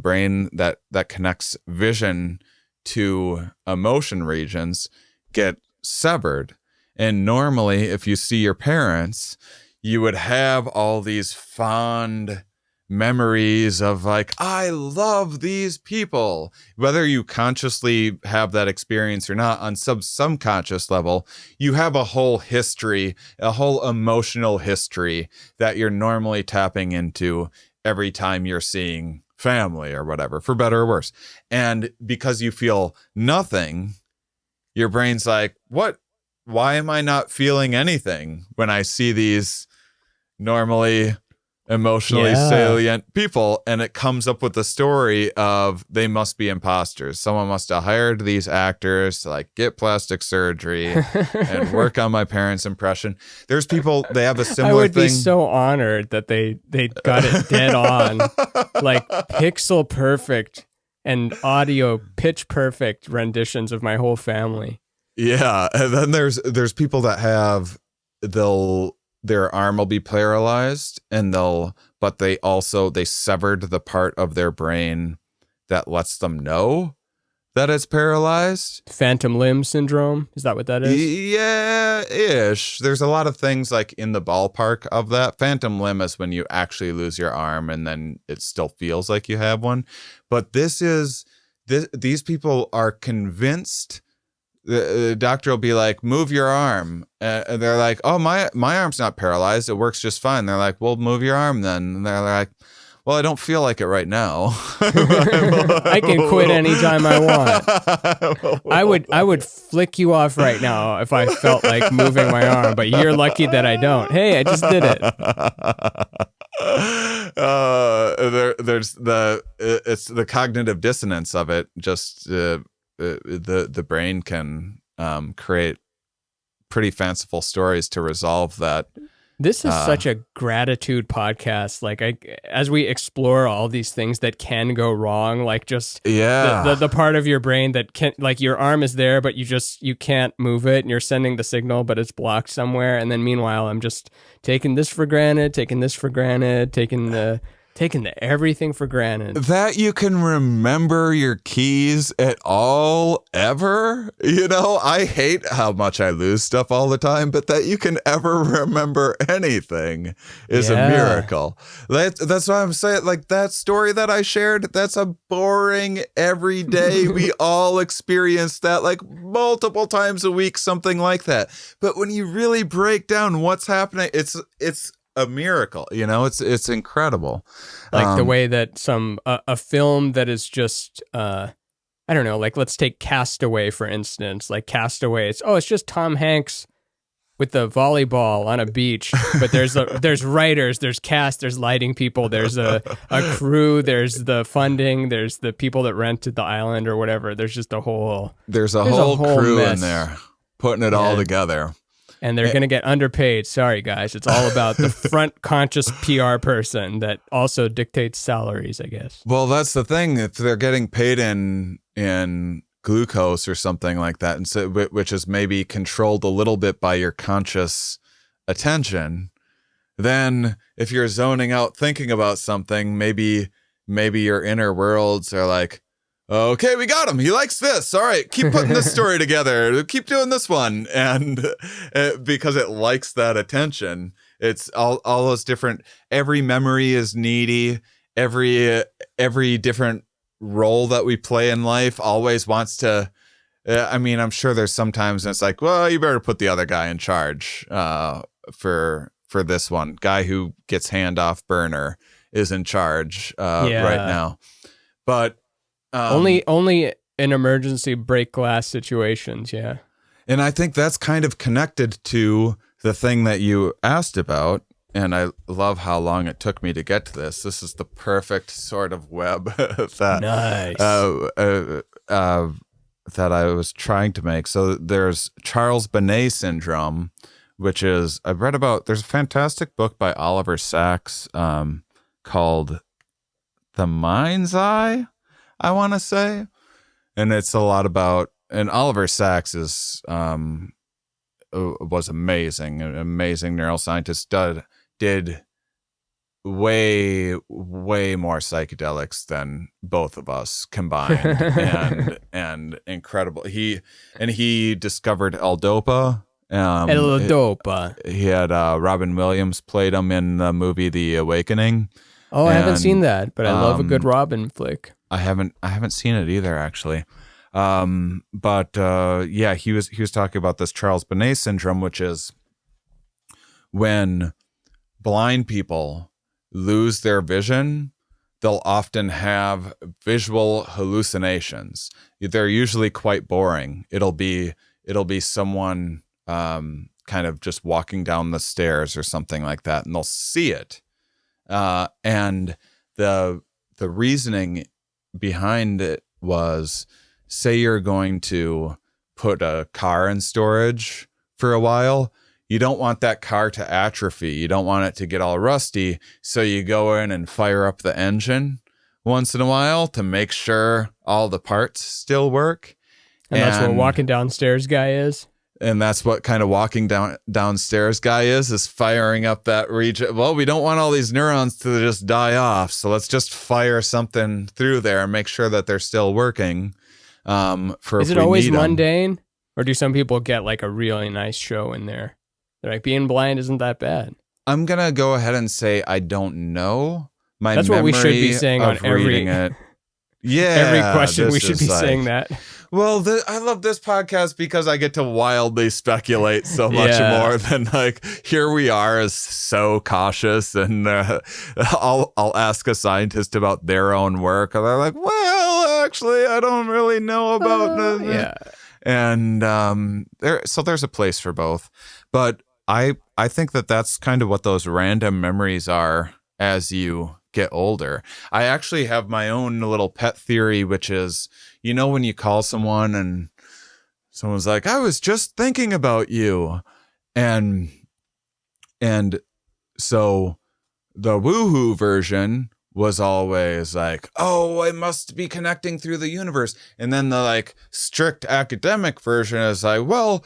brain that connects vision to emotion regions get severed. And normally, if you see your parents, you would have all these fond memories of like, I love these people. Whether you consciously have that experience or not, on some subconscious level, you have a whole history, a whole emotional history that you're normally tapping into every time you're seeing family or whatever, for better or worse. And because you feel nothing, your brain's like, what? Why am I not feeling anything when I see these normally emotionally salient people? And it comes up with the story of they must be imposters. Someone must have hired these actors to like get plastic surgery and work on my parents' impression. There's people, they have a similar thing. I would be so honored that they got it dead on, like pixel perfect and audio pitch perfect renditions of my whole family. Yeah, and then there's people that have their arm will be paralyzed, and they severed the part of their brain that lets them know that it's paralyzed. Phantom limb syndrome, is that what that is? Yeah, ish. There's a lot of things like in the ballpark of that. Phantom limb is when you actually lose your arm and then it still feels like you have one. But these people are convinced. The doctor will be like, move your arm. And they're like, oh, my arm's not paralyzed. It works just fine. They're like, well, move your arm then. And they're like, well, I don't feel like it right now. I can quit anytime I want. I would flick you off right now if I felt like moving my arm, but you're lucky that I don't. Hey, I just did it. It's the cognitive dissonance of it. Just the brain can create pretty fanciful stories to resolve that. This is such a gratitude podcast. Like as we explore all these things that can go wrong, like just the part of your brain that can, like your arm is there, but you can't move it, and you're sending the signal, but it's blocked somewhere. And then meanwhile, I'm just taking this for granted, taking everything for granted. That you can remember your keys at all, ever. You know, I hate how much I lose stuff all the time, but that you can ever remember anything is a miracle. That's why I'm saying, like, that story that I shared, that's a boring everyday. We all experience that like multiple times a week, something like that. But when you really break down what's happening, it's a miracle, you know. It's incredible. Like the way that a film that is just I don't know, like let's take Castaway for instance. Like Castaway, it's just Tom Hanks with the volleyball on a beach, but there's writers, there's cast, there's lighting people, there's a crew, there's the funding, there's the people that rented the island or whatever. There's just a whole crew mess in there putting it all together. And they're going to get underpaid. Sorry, guys. It's all about the front conscious PR person that also dictates salaries, I guess. Well, that's the thing. If they're getting paid in glucose or something like that, and so, which is maybe controlled a little bit by your conscious attention, then if you're zoning out thinking about something, maybe your inner worlds are like, okay, we got him. He likes this. All right, keep putting this story together. Keep doing this one. And because it likes that attention, it's all those different, every memory is needy. Every different role that we play in life always wants to, I mean, I'm sure there's sometimes it's like, well, you better put the other guy in charge for this one. Guy who gets hand off burner is in charge right now. But only in emergency break glass situations, yeah. And I think that's kind of connected to the thing that you asked about, and I love how long it took me to get to this. This is the perfect sort of web that that I was trying to make. So there's Charles Bonnet syndrome, which is, I've read about, there's a fantastic book by Oliver Sacks called The Mind's Eye, I want to say. And it's a lot about, and Oliver Sacks was amazing, an amazing neuroscientist, did way more psychedelics than both of us combined, and incredible. He discovered L-Dopa. L-Dopa. He had Robin Williams played him in the movie The Awakening. Oh, I haven't seen that, but I love a good Robin flick. I haven't seen it either, actually. But he was talking about this Charles Bonnet syndrome, which is when blind people lose their vision, they'll often have visual hallucinations. They're usually quite boring. It'll be someone kind of just walking down the stairs or something like that, and they'll see it. And the reasoning behind it was, say you're going to put a car in storage for a while, you don't want that car to atrophy. You don't want it to get all rusty. So you go in and fire up the engine once in a while to make sure all the parts still work. And that's what walking downstairs guy is. And that's what kind of walking downstairs guy is firing up that region. Well, we don't want all these neurons to just die off, so let's just fire something through there and make sure that they're still working. Is it always mundane, or do some people get like a really nice show in there? They're like, being blind isn't that bad. I'm gonna go ahead and say I don't know. That's what we should be saying on every question. We should be saying that. Well, I love this podcast because I get to wildly speculate so much more than like, here we are as so cautious, and I'll ask a scientist about their own work, and they're like, well, actually, I don't really know about And there's a place for both, but I think that's kind of what those random memories are as you get older. I actually have my own little pet theory, which is, you know, when you call someone and someone's like, I was just thinking about you. And so the woohoo version was always like, oh, I must be connecting through the universe. And then the like strict academic version is like, well,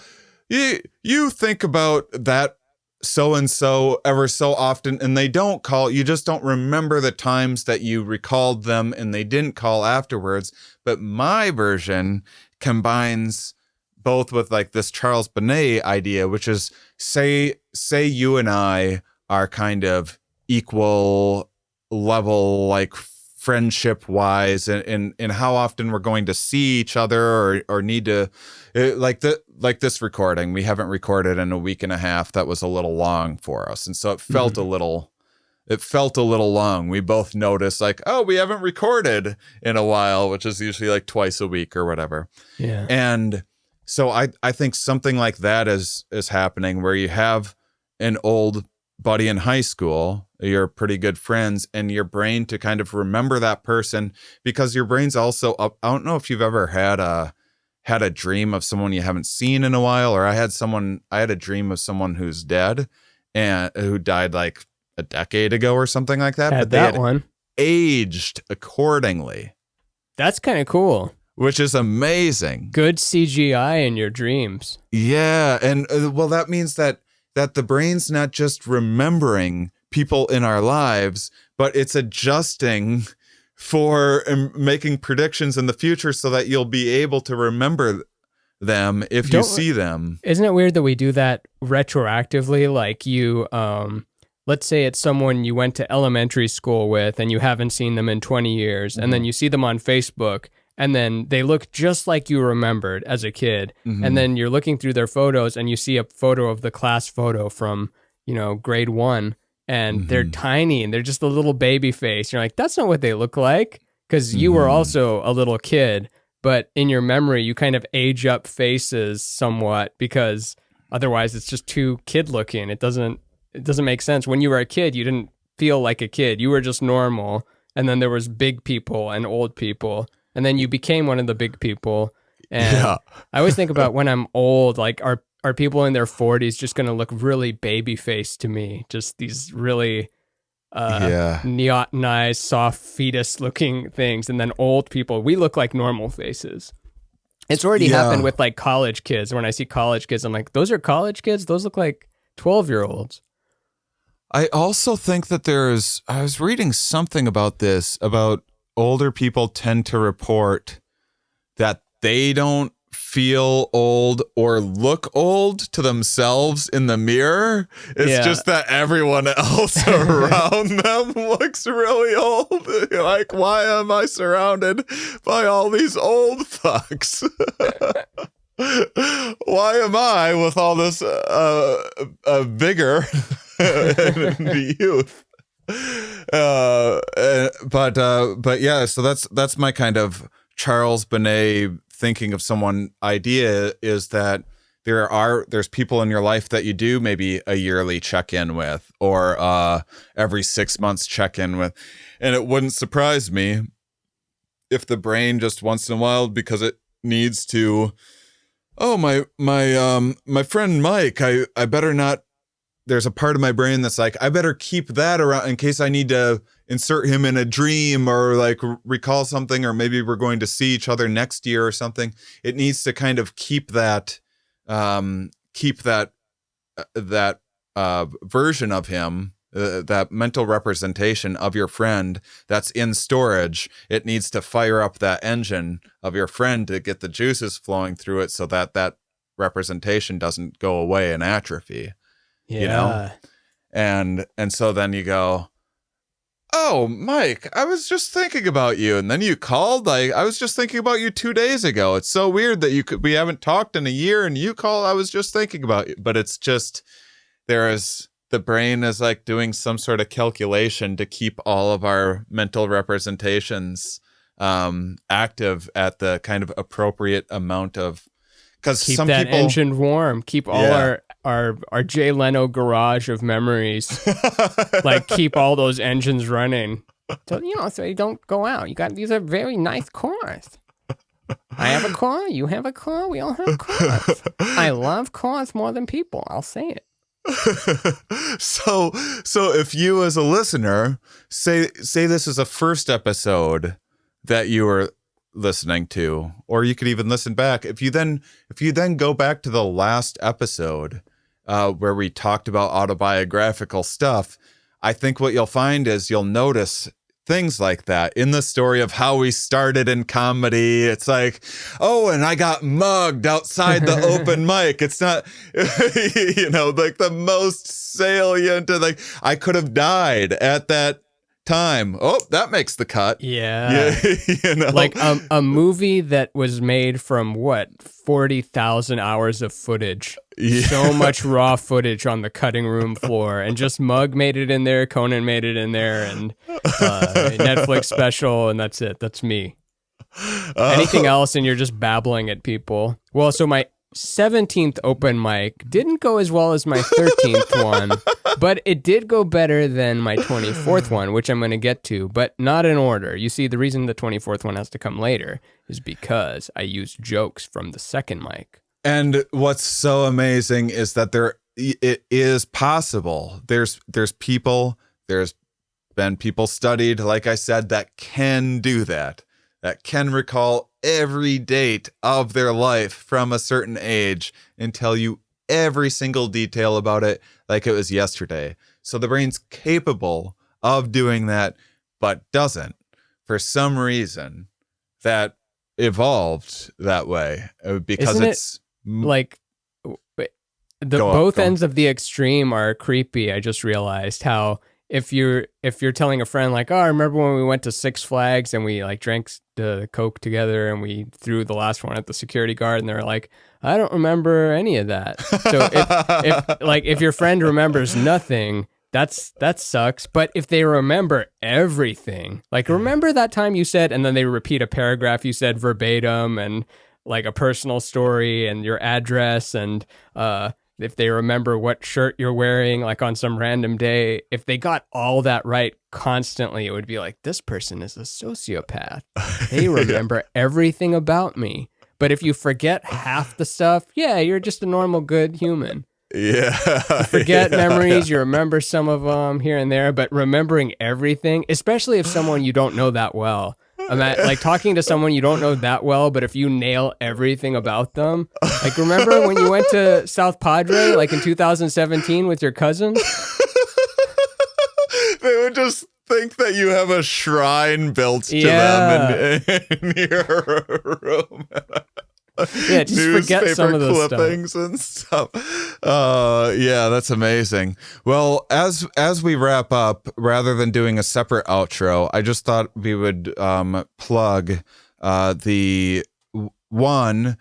you think about that so-and-so ever so often, and they don't call, you just don't remember the times that you recalled them and they didn't call afterwards. But my version combines both with like this Charles Bonnet idea, which is say you and I are kind of equal level, like friendship wise, and how often we're going to see each other or need to, like this recording, we haven't recorded in a week and a half. That was a little long for us. And so it felt a little long. We both noticed like, oh, we haven't recorded in a while, which is usually like twice a week or whatever. Yeah. And so I think something like that is happening where you have an old buddy in high school, you're pretty good friends, and your brain to kind of remember that person, because your brain's also up. I don't know if you've ever had a dream of someone you haven't seen in a while, or I had a dream of someone who's dead and who died like a decade ago or something like that. But they had aged accordingly. That's kind of cool. Which is amazing. Good CGI in your dreams. Yeah. And well, that means that the brain's not just remembering people in our lives, but it's adjusting for making predictions in the future so that you'll be able to remember them if you see them. Isn't it weird that we do that retroactively? Like you, let's say it's someone you went to elementary school with and you haven't seen them in 20 years, and then you see them on Facebook, and then they look just like you remembered as a kid. And then you're looking through their photos and you see a photo of the class photo from, grade 1, and they're tiny and they're just a little baby face. You're like, that's not what they look like, because you were also a little kid, but in your memory, you kind of age up faces somewhat, because otherwise it's just too kid looking. It doesn't make sense. When you were a kid, you didn't feel like a kid. You were just normal. And then there was big people and old people. And then you became one of the big people. And I always think about when I'm old, like are people in their 40s just going to look really baby-faced to me? Just these really neotenized, soft fetus-looking things. And then old people, we look like normal faces. It's already happened with like college kids. When I see college kids, I'm like, those are college kids? Those look like 12-year-olds. I also think that I was reading something about this, about older people tend to report that they don't feel old or look old to themselves in the mirror. It's just that everyone else around them looks really old. You're like, why am I surrounded by all these old fucks? Why am I with all this vigor and youth? But yeah, so that's my kind of Charles Bonnet thinking of someone idea, is that there's people in your life that you do maybe a yearly check-in with, or every 6 months check-in with, and it wouldn't surprise me if the brain just once in a while, because it needs to, my friend Mike, I better not. There's a part of my brain that's like, I better keep that around in case I need to insert him in a dream or like recall something, or maybe we're going to see each other next year or something. It needs to kind of keep that version of him, that mental representation of your friend that's in storage. It needs to fire up that engine of your friend to get the juices flowing through it, so that representation doesn't go away and atrophy. And so then you go, oh, Mike, I was just thinking about you. And then you called, like, I was just thinking about you 2 days ago. It's so weird that we haven't talked in a year and you called, I was just thinking about you. But it's just, the brain is like doing some sort of calculation to keep all of our mental representations active at the kind of appropriate amount of, because keep some that people, engine warm, keep all our Jay Leno garage of memories, like keep all those engines running. So you don't go out. These are very nice cars. I have a car. You have a car. We all have cars. I love cars more than people. I'll say it. So if you as a listener say this is a first episode that you were listening to, or you could even listen back. If you then go back to the last episode where we talked about autobiographical stuff, I think what you'll find is you'll notice things like that in the story of how we started in comedy. It's like, oh, and I got mugged outside the open mic. It's not, like the most salient, like I could have died at that time. Oh, that makes the cut. Yeah. Like a movie that was made from 40,000 hours of footage. Yeah. So much raw footage on the cutting room floor, and just Mug made it in there, Conan made it in there, and Netflix special, and that's it. That's me. Anything else, and you're just babbling at people. Well, so my 17th open mic didn't go as well as my 13th one, but it did go better than my 24th one, which I'm going to get to, but not in order. You see, the reason the 24th one has to come later is because I used jokes from the second mic. And what's so amazing is that it is possible. There's been people studied, like I said, that can do that can recall every date of their life from a certain age and tell you every single detail about it like it was yesterday. So the brain's capable of doing that, but doesn't. For some reason, that evolved that way because it's like both ends of the extreme are creepy. I just realized how if you're telling a friend like, oh, I remember when we went to Six Flags and we like drank the Coke together and we threw the last one at the security guard, and they're like, I don't remember any of that. So if your friend remembers nothing, that sucks. But if they remember everything, like remember that time you said, and then they repeat a paragraph you said verbatim, and like a personal story and your address, and if they remember what shirt you're wearing, like on some random day, if they got all that right constantly, it would be like, this person is a sociopath. They remember everything about me. But if you forget half the stuff, yeah, you're just a normal, good human. Yeah. You forget memories, you remember some of them here and there, but remembering everything, especially if someone you don't know that well. Like talking to someone you don't know that well, but if you nail everything about them, like remember when you went to South Padre, like in 2017 with your cousins? They would just think that you have a shrine built to them in your room. Yeah, just forget some of those clippings and stuff. Yeah, that's amazing. Well, as we wrap up, rather than doing a separate outro, I just thought we would plug the one.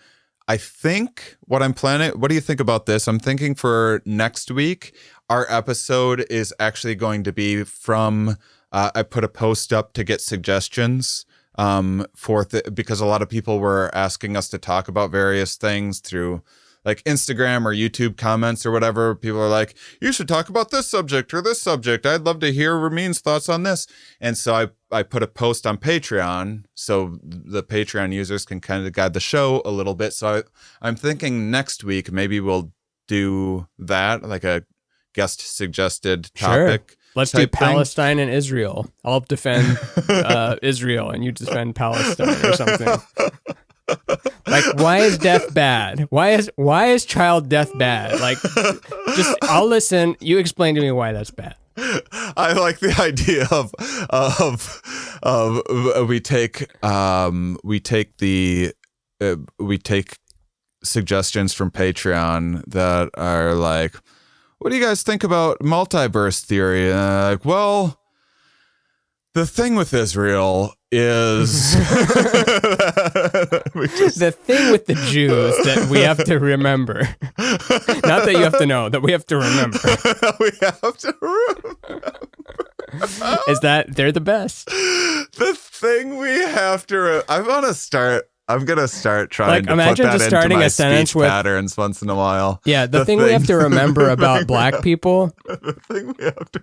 I think what I'm planning. What do you think about this? I'm thinking for next week, our episode is actually going to be from. I put a post up to get suggestions. Because a lot of people were asking us to talk about various things through like Instagram or YouTube comments or whatever. People are like, you should talk about this subject or this subject. I'd love to hear Ramin's thoughts on this. And so I put a post on Patreon so the Patreon users can kind of guide the show a little bit. So I'm thinking next week, maybe we'll do that, like a guest suggested topic. Sure. Let's do Palestine and Israel. I'll defend Israel and you defend Palestine or something. Like, why is death bad? Why is child death bad? Like, I'll listen. You explain to me why that's bad. I like the idea of we take suggestions from Patreon that are like, what do you guys think about multiverse theory? Like, well, the thing with Israel is the thing with the Jews that we have to remember. Not that you have to know, that we have to remember. We have to remember. Is that they're the best. The thing we have to I'm going to start trying to put that into my speech patterns once in a while. Yeah, the thing we have to remember about black people. The thing we have to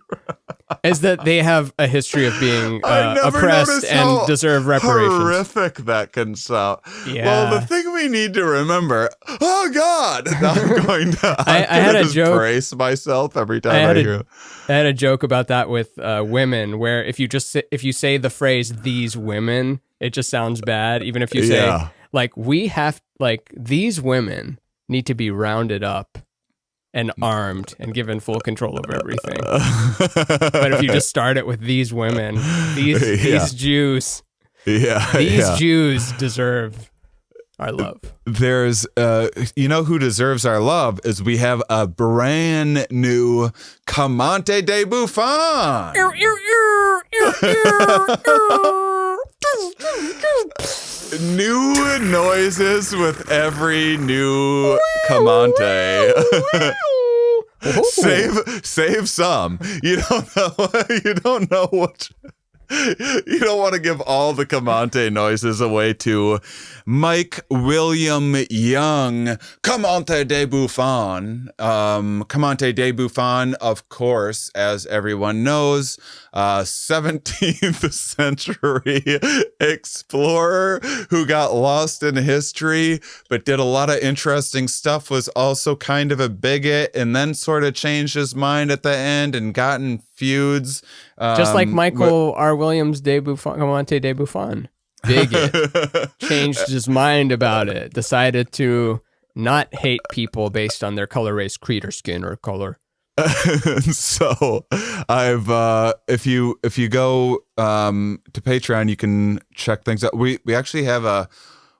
is that they have a history of being oppressed and deserve reparations. Horrific that can sound. Yeah. Well, the thing we need to remember. Oh God! Now I'm going to. I had a just joke. Brace myself every time I hear. I had a joke about that with women, where if you say the phrase "these women," it just sounds bad. Even if you say these women need to be rounded up and armed and given full control over everything. But if you just start it with these women, these Jews, Jews deserve our love. There's, who deserves our love is we have a brand new Comante de Buffon. New noises with every new Comante. Save some. You don't know what. You don't want to give all the Comante noises away to Mike William Young. Comante de Buffon. Comante de Buffon, of course, as everyone knows, 17th century explorer who got lost in history, but did a lot of interesting stuff, was also kind of a bigot, and then sort of changed his mind at the end and got in feuds. Just like Michael R. Williams de Buffon, Comante de Buffon. Bigot. Changed his mind about it. Decided to not hate people based on their color, race, creed, or skin or color. So I've if you go to Patreon, you can check things out. We actually have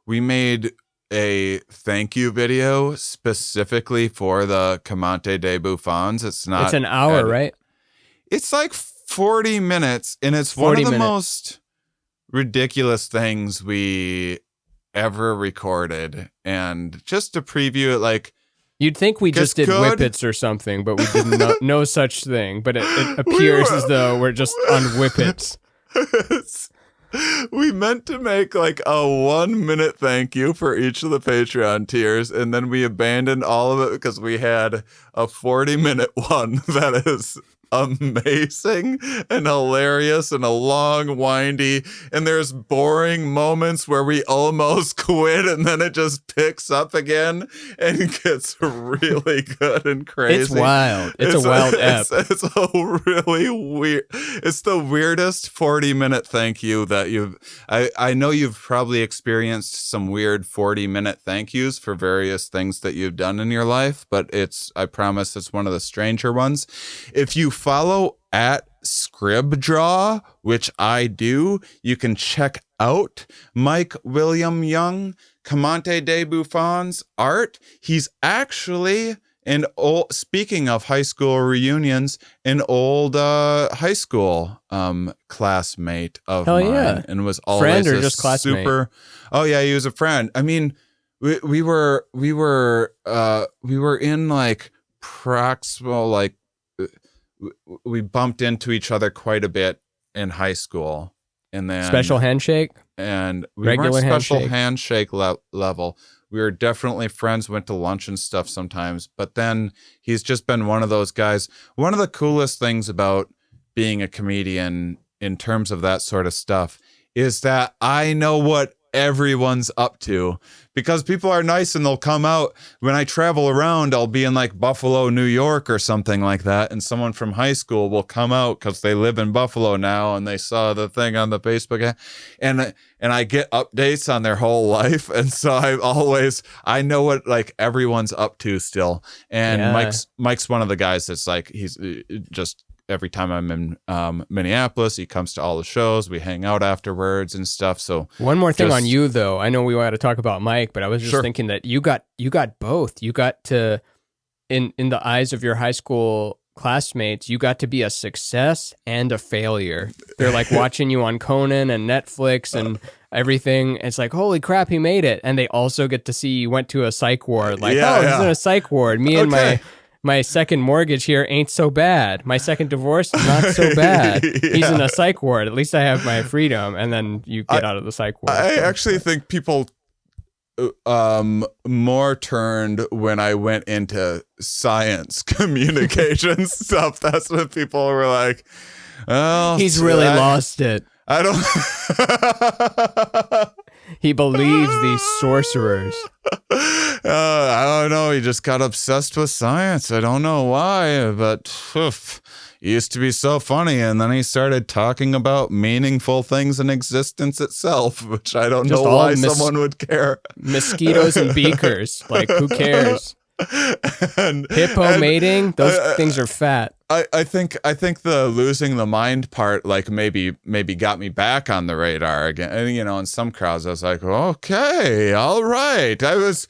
we made a thank you video specifically for the Comante de Buffons. It's an hour, right? It's like 40 minutes, and it's one of the most ridiculous things we ever recorded. And just to preview it, like, you'd think we just did whippets or something, but we did no such thing. But it appears as though we're just on whippets. We meant to make like a 1 minute thank you for each of the Patreon tiers, and then we abandoned all of it because we had a 40-minute one that is amazing and hilarious and a long, windy, and there's boring moments where we almost quit, and then it just picks up again and gets really good and crazy. It's wild. It's a wild ep. It's a really weird. It's the weirdest 40-minute thank you that I know you've probably experienced some weird 40-minute thank yous for various things that you've done in your life, but I promise it's one of the stranger ones. If you follow at Scribdraw, which I do, you can check out Mike William Young, Comante de Buffon's art. He's actually speaking of high school reunions, an old high school classmate of mine, and was always friend or just classmate? Oh yeah, he was a friend. I mean, we were in like proximal, like we bumped into each other quite a bit in high school, and then special handshake, and we regular weren't special handshake level. We were definitely friends, went to lunch and stuff sometimes, but then he's just been one of those guys. One of the coolest things about being a comedian in terms of that sort of stuff is that I know what everyone's up to, because people are nice and they'll come out. When I travel around, I'll be in like Buffalo, New York or something like that, and someone from high school will come out because they live in Buffalo now and they saw the thing on the Facebook, and I get updates on their whole life, and so I know what like everyone's up to still. And Mike's one of the guys that's like, he's just, every time I'm in Minneapolis, he comes to all the shows. We hang out afterwards and stuff. So one more thing on you, though. I know we want to talk about Mike, but I was just thinking that you got both. You got to, in the eyes of your high school classmates, you got to be a success and a failure. They're like watching you on Conan and Netflix and everything. It's like, holy crap, he made it. And they also get to see you went to a psych ward. Like, he's in a psych ward. Me and my second mortgage here ain't so bad. My second divorce is not so bad. He's in a psych ward. At least I have my freedom. And then you get out of the psych ward. I actually think people more turned when I went into science communication stuff. That's when people were like, Well, He's really lost it. I don't. He believes these sorcerers. I don't know. He just got obsessed with science. I don't know why, but he used to be so funny, and then he started talking about meaningful things in existence itself, which I don't know why someone would care. Mosquitoes and beakers. Like, who cares? Hippo mating, those things are fat. I think the losing the mind part, like, maybe got me back on the radar again. And, you know, in some crowds, I was like, okay, all right. I was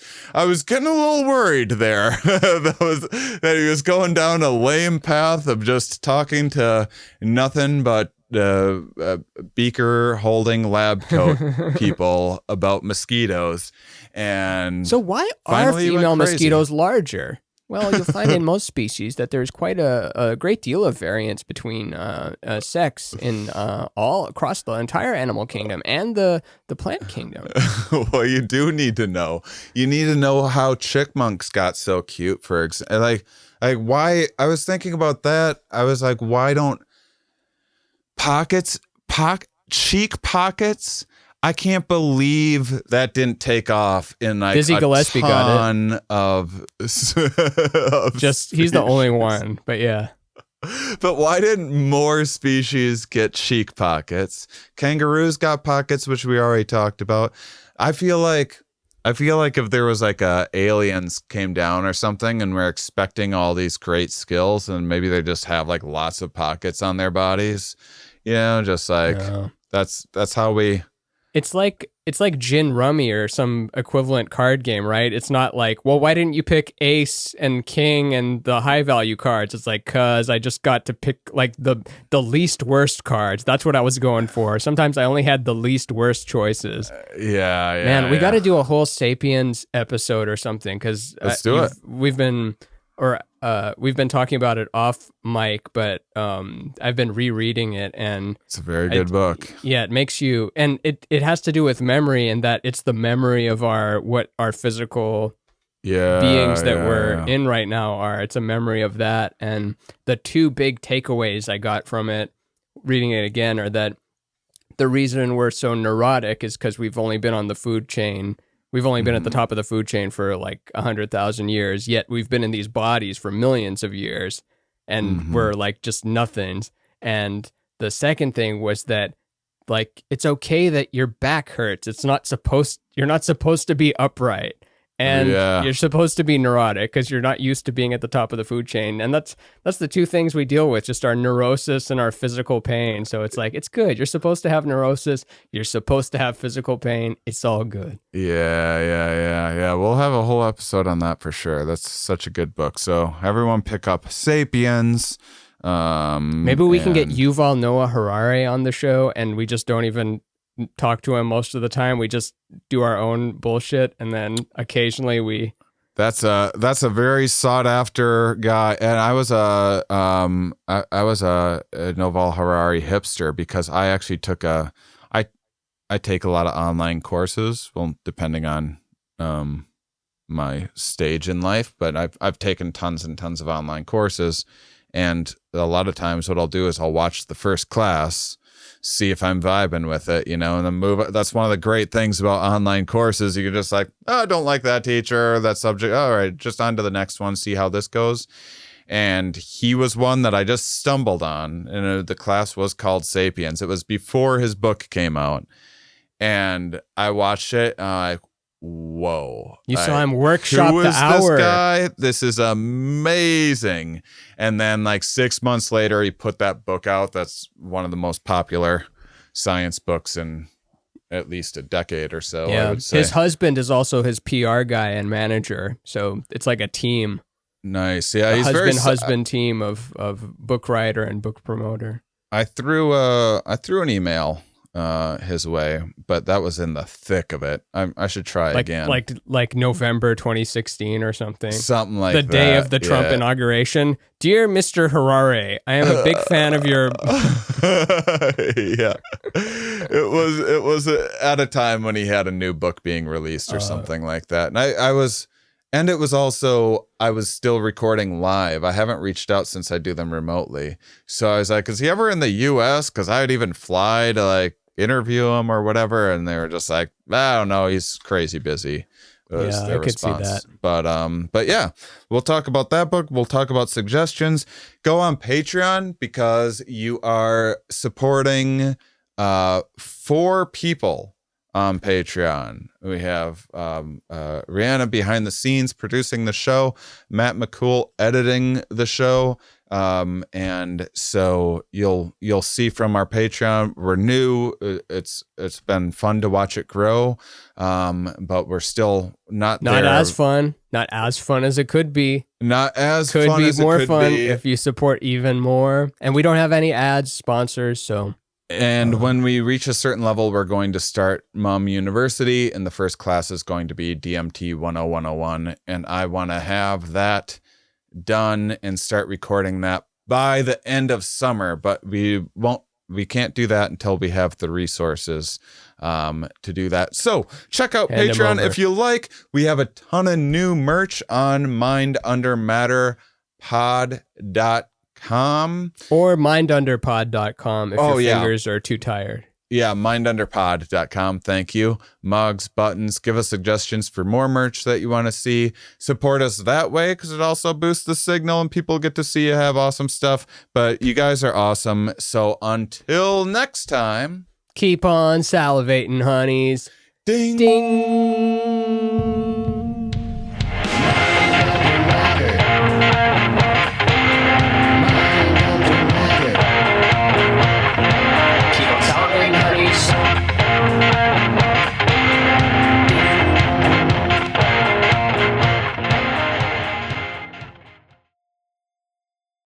getting a little worried there that he was going down a lame path of just talking to nothing but beaker holding lab coat people about mosquitoes. And so why are female mosquitoes larger? Well, you'll find in most species that there's quite a great deal of variance between sex in all across the entire animal kingdom and the plant kingdom. Well, you do need to know. You need to know how chickmunks got so cute. For example, like why? I was thinking about that. I was like, why don't cheek pockets? I can't believe that didn't take off in like Dizzy Gillespie ton of just he's the only one, but yeah. But why didn't more species get cheek pockets? Kangaroos got pockets, which we already talked about. I feel like if there was like aliens came down or something and we're expecting all these great skills, and maybe they just have like lots of pockets on their bodies, you know, just like that's how we. It's like gin rummy or some equivalent card game, right? It's not like, well, why didn't you pick ace and king and the high value cards? It's like, cause I just got to pick like the least worst cards. That's what I was going for. Sometimes I only had the least worst choices. Yeah. Man, we got to do a whole Sapiens episode or something, because let's do it. We've been talking about it off mic, but I've been rereading it, and it's a very good book. Yeah, it makes you, and it has to do with memory, and that it's the memory of our physical beings that we're in right now are. It's a memory of that, and the two big takeaways I got from it, reading it again, are that the reason we're so neurotic is because we've only been on the food chain. We've only been at the top of the food chain for like 100,000 years, yet we've been in these bodies for millions of years, and we're like just nothings. And the second thing was that, like, it's okay that your back hurts. You're not supposed to be upright, and you're supposed to be neurotic because you're not used to being at the top of the food chain. And that's the two things we deal with, just our neurosis and our physical pain. So it's like, it's good. You're supposed to have neurosis. You're supposed to have physical pain. It's all good. Yeah. We'll have a whole episode on that for sure. That's such a good book. So everyone pick up Sapiens. Maybe we can get Yuval Noah Harari on the show, and we just don't even talk to him most of the time. We just do our own bullshit, and then occasionally we. That's a very sought after guy, and I was a Yuval Harari hipster because I actually took I take a lot of online courses. Well, depending on my stage in life, but I've taken tons and tons of online courses, and a lot of times what I'll do is I'll watch the first class, see if I'm vibing with it, you know, and then move. That's one of the great things about online courses. You can just like, oh, I don't like that teacher, that subject. All right, just on to the next one, see how this goes. And he was one that I just stumbled on, and the class was called Sapiens. It was before his book came out, and I watched it, and I'm like, whoa. You saw him workshop the hour. Who is this guy? This is amazing. And then like 6 months later, he put that book out. That's one of the most popular science books in at least a decade or so, I would say. His husband is also his PR guy and manager. So it's like a team. Nice. Yeah, he's husband team of book writer and book promoter. I threw an email his way, but that was in the thick of it. I should try again. Like November 2016 or something. Something like the that. day of the Trump inauguration. Dear Mr. Harari, I am a big fan of your. Yeah, it was at a time when he had a new book being released or something like that, and I was And it was also, I was still recording live. I haven't reached out since I do them remotely. So I was like, is he ever in the US? Because I would even fly to like interview him or whatever. And they were just like, I don't know. He's crazy busy. Was their response. See that. But yeah, we'll talk about that book. We'll talk about suggestions. Go on Patreon because you are supporting 4 people on Patreon. We have Rihanna behind the scenes producing the show, Matt McCool editing the show, and so you'll see from our Patreon, we're new. It's been fun to watch it grow, but we're still not as fun. Not as fun as it could be. Not as could fun be as more it could fun be. if you support even more. And we don't have any ads, sponsors, so. And when we reach a certain level, we're going to start University, and the first class is going to be DMT 10101. And I want to have that done and start recording that by the end of summer. But we can't do that until we have the resources to do that. So check out Patreon if you like. We have a ton of new merch on mindundermatterpod.com. Or mindunderpod.com if your fingers are too tired. Yeah, mindunderpod.com. Thank you. Mugs, buttons. Give us suggestions for more merch that you want to see. Support us that way because it also boosts the signal and people get to see you have awesome stuff. But you guys are awesome. So until next time, keep on salivating, honeys. Ding. Ding.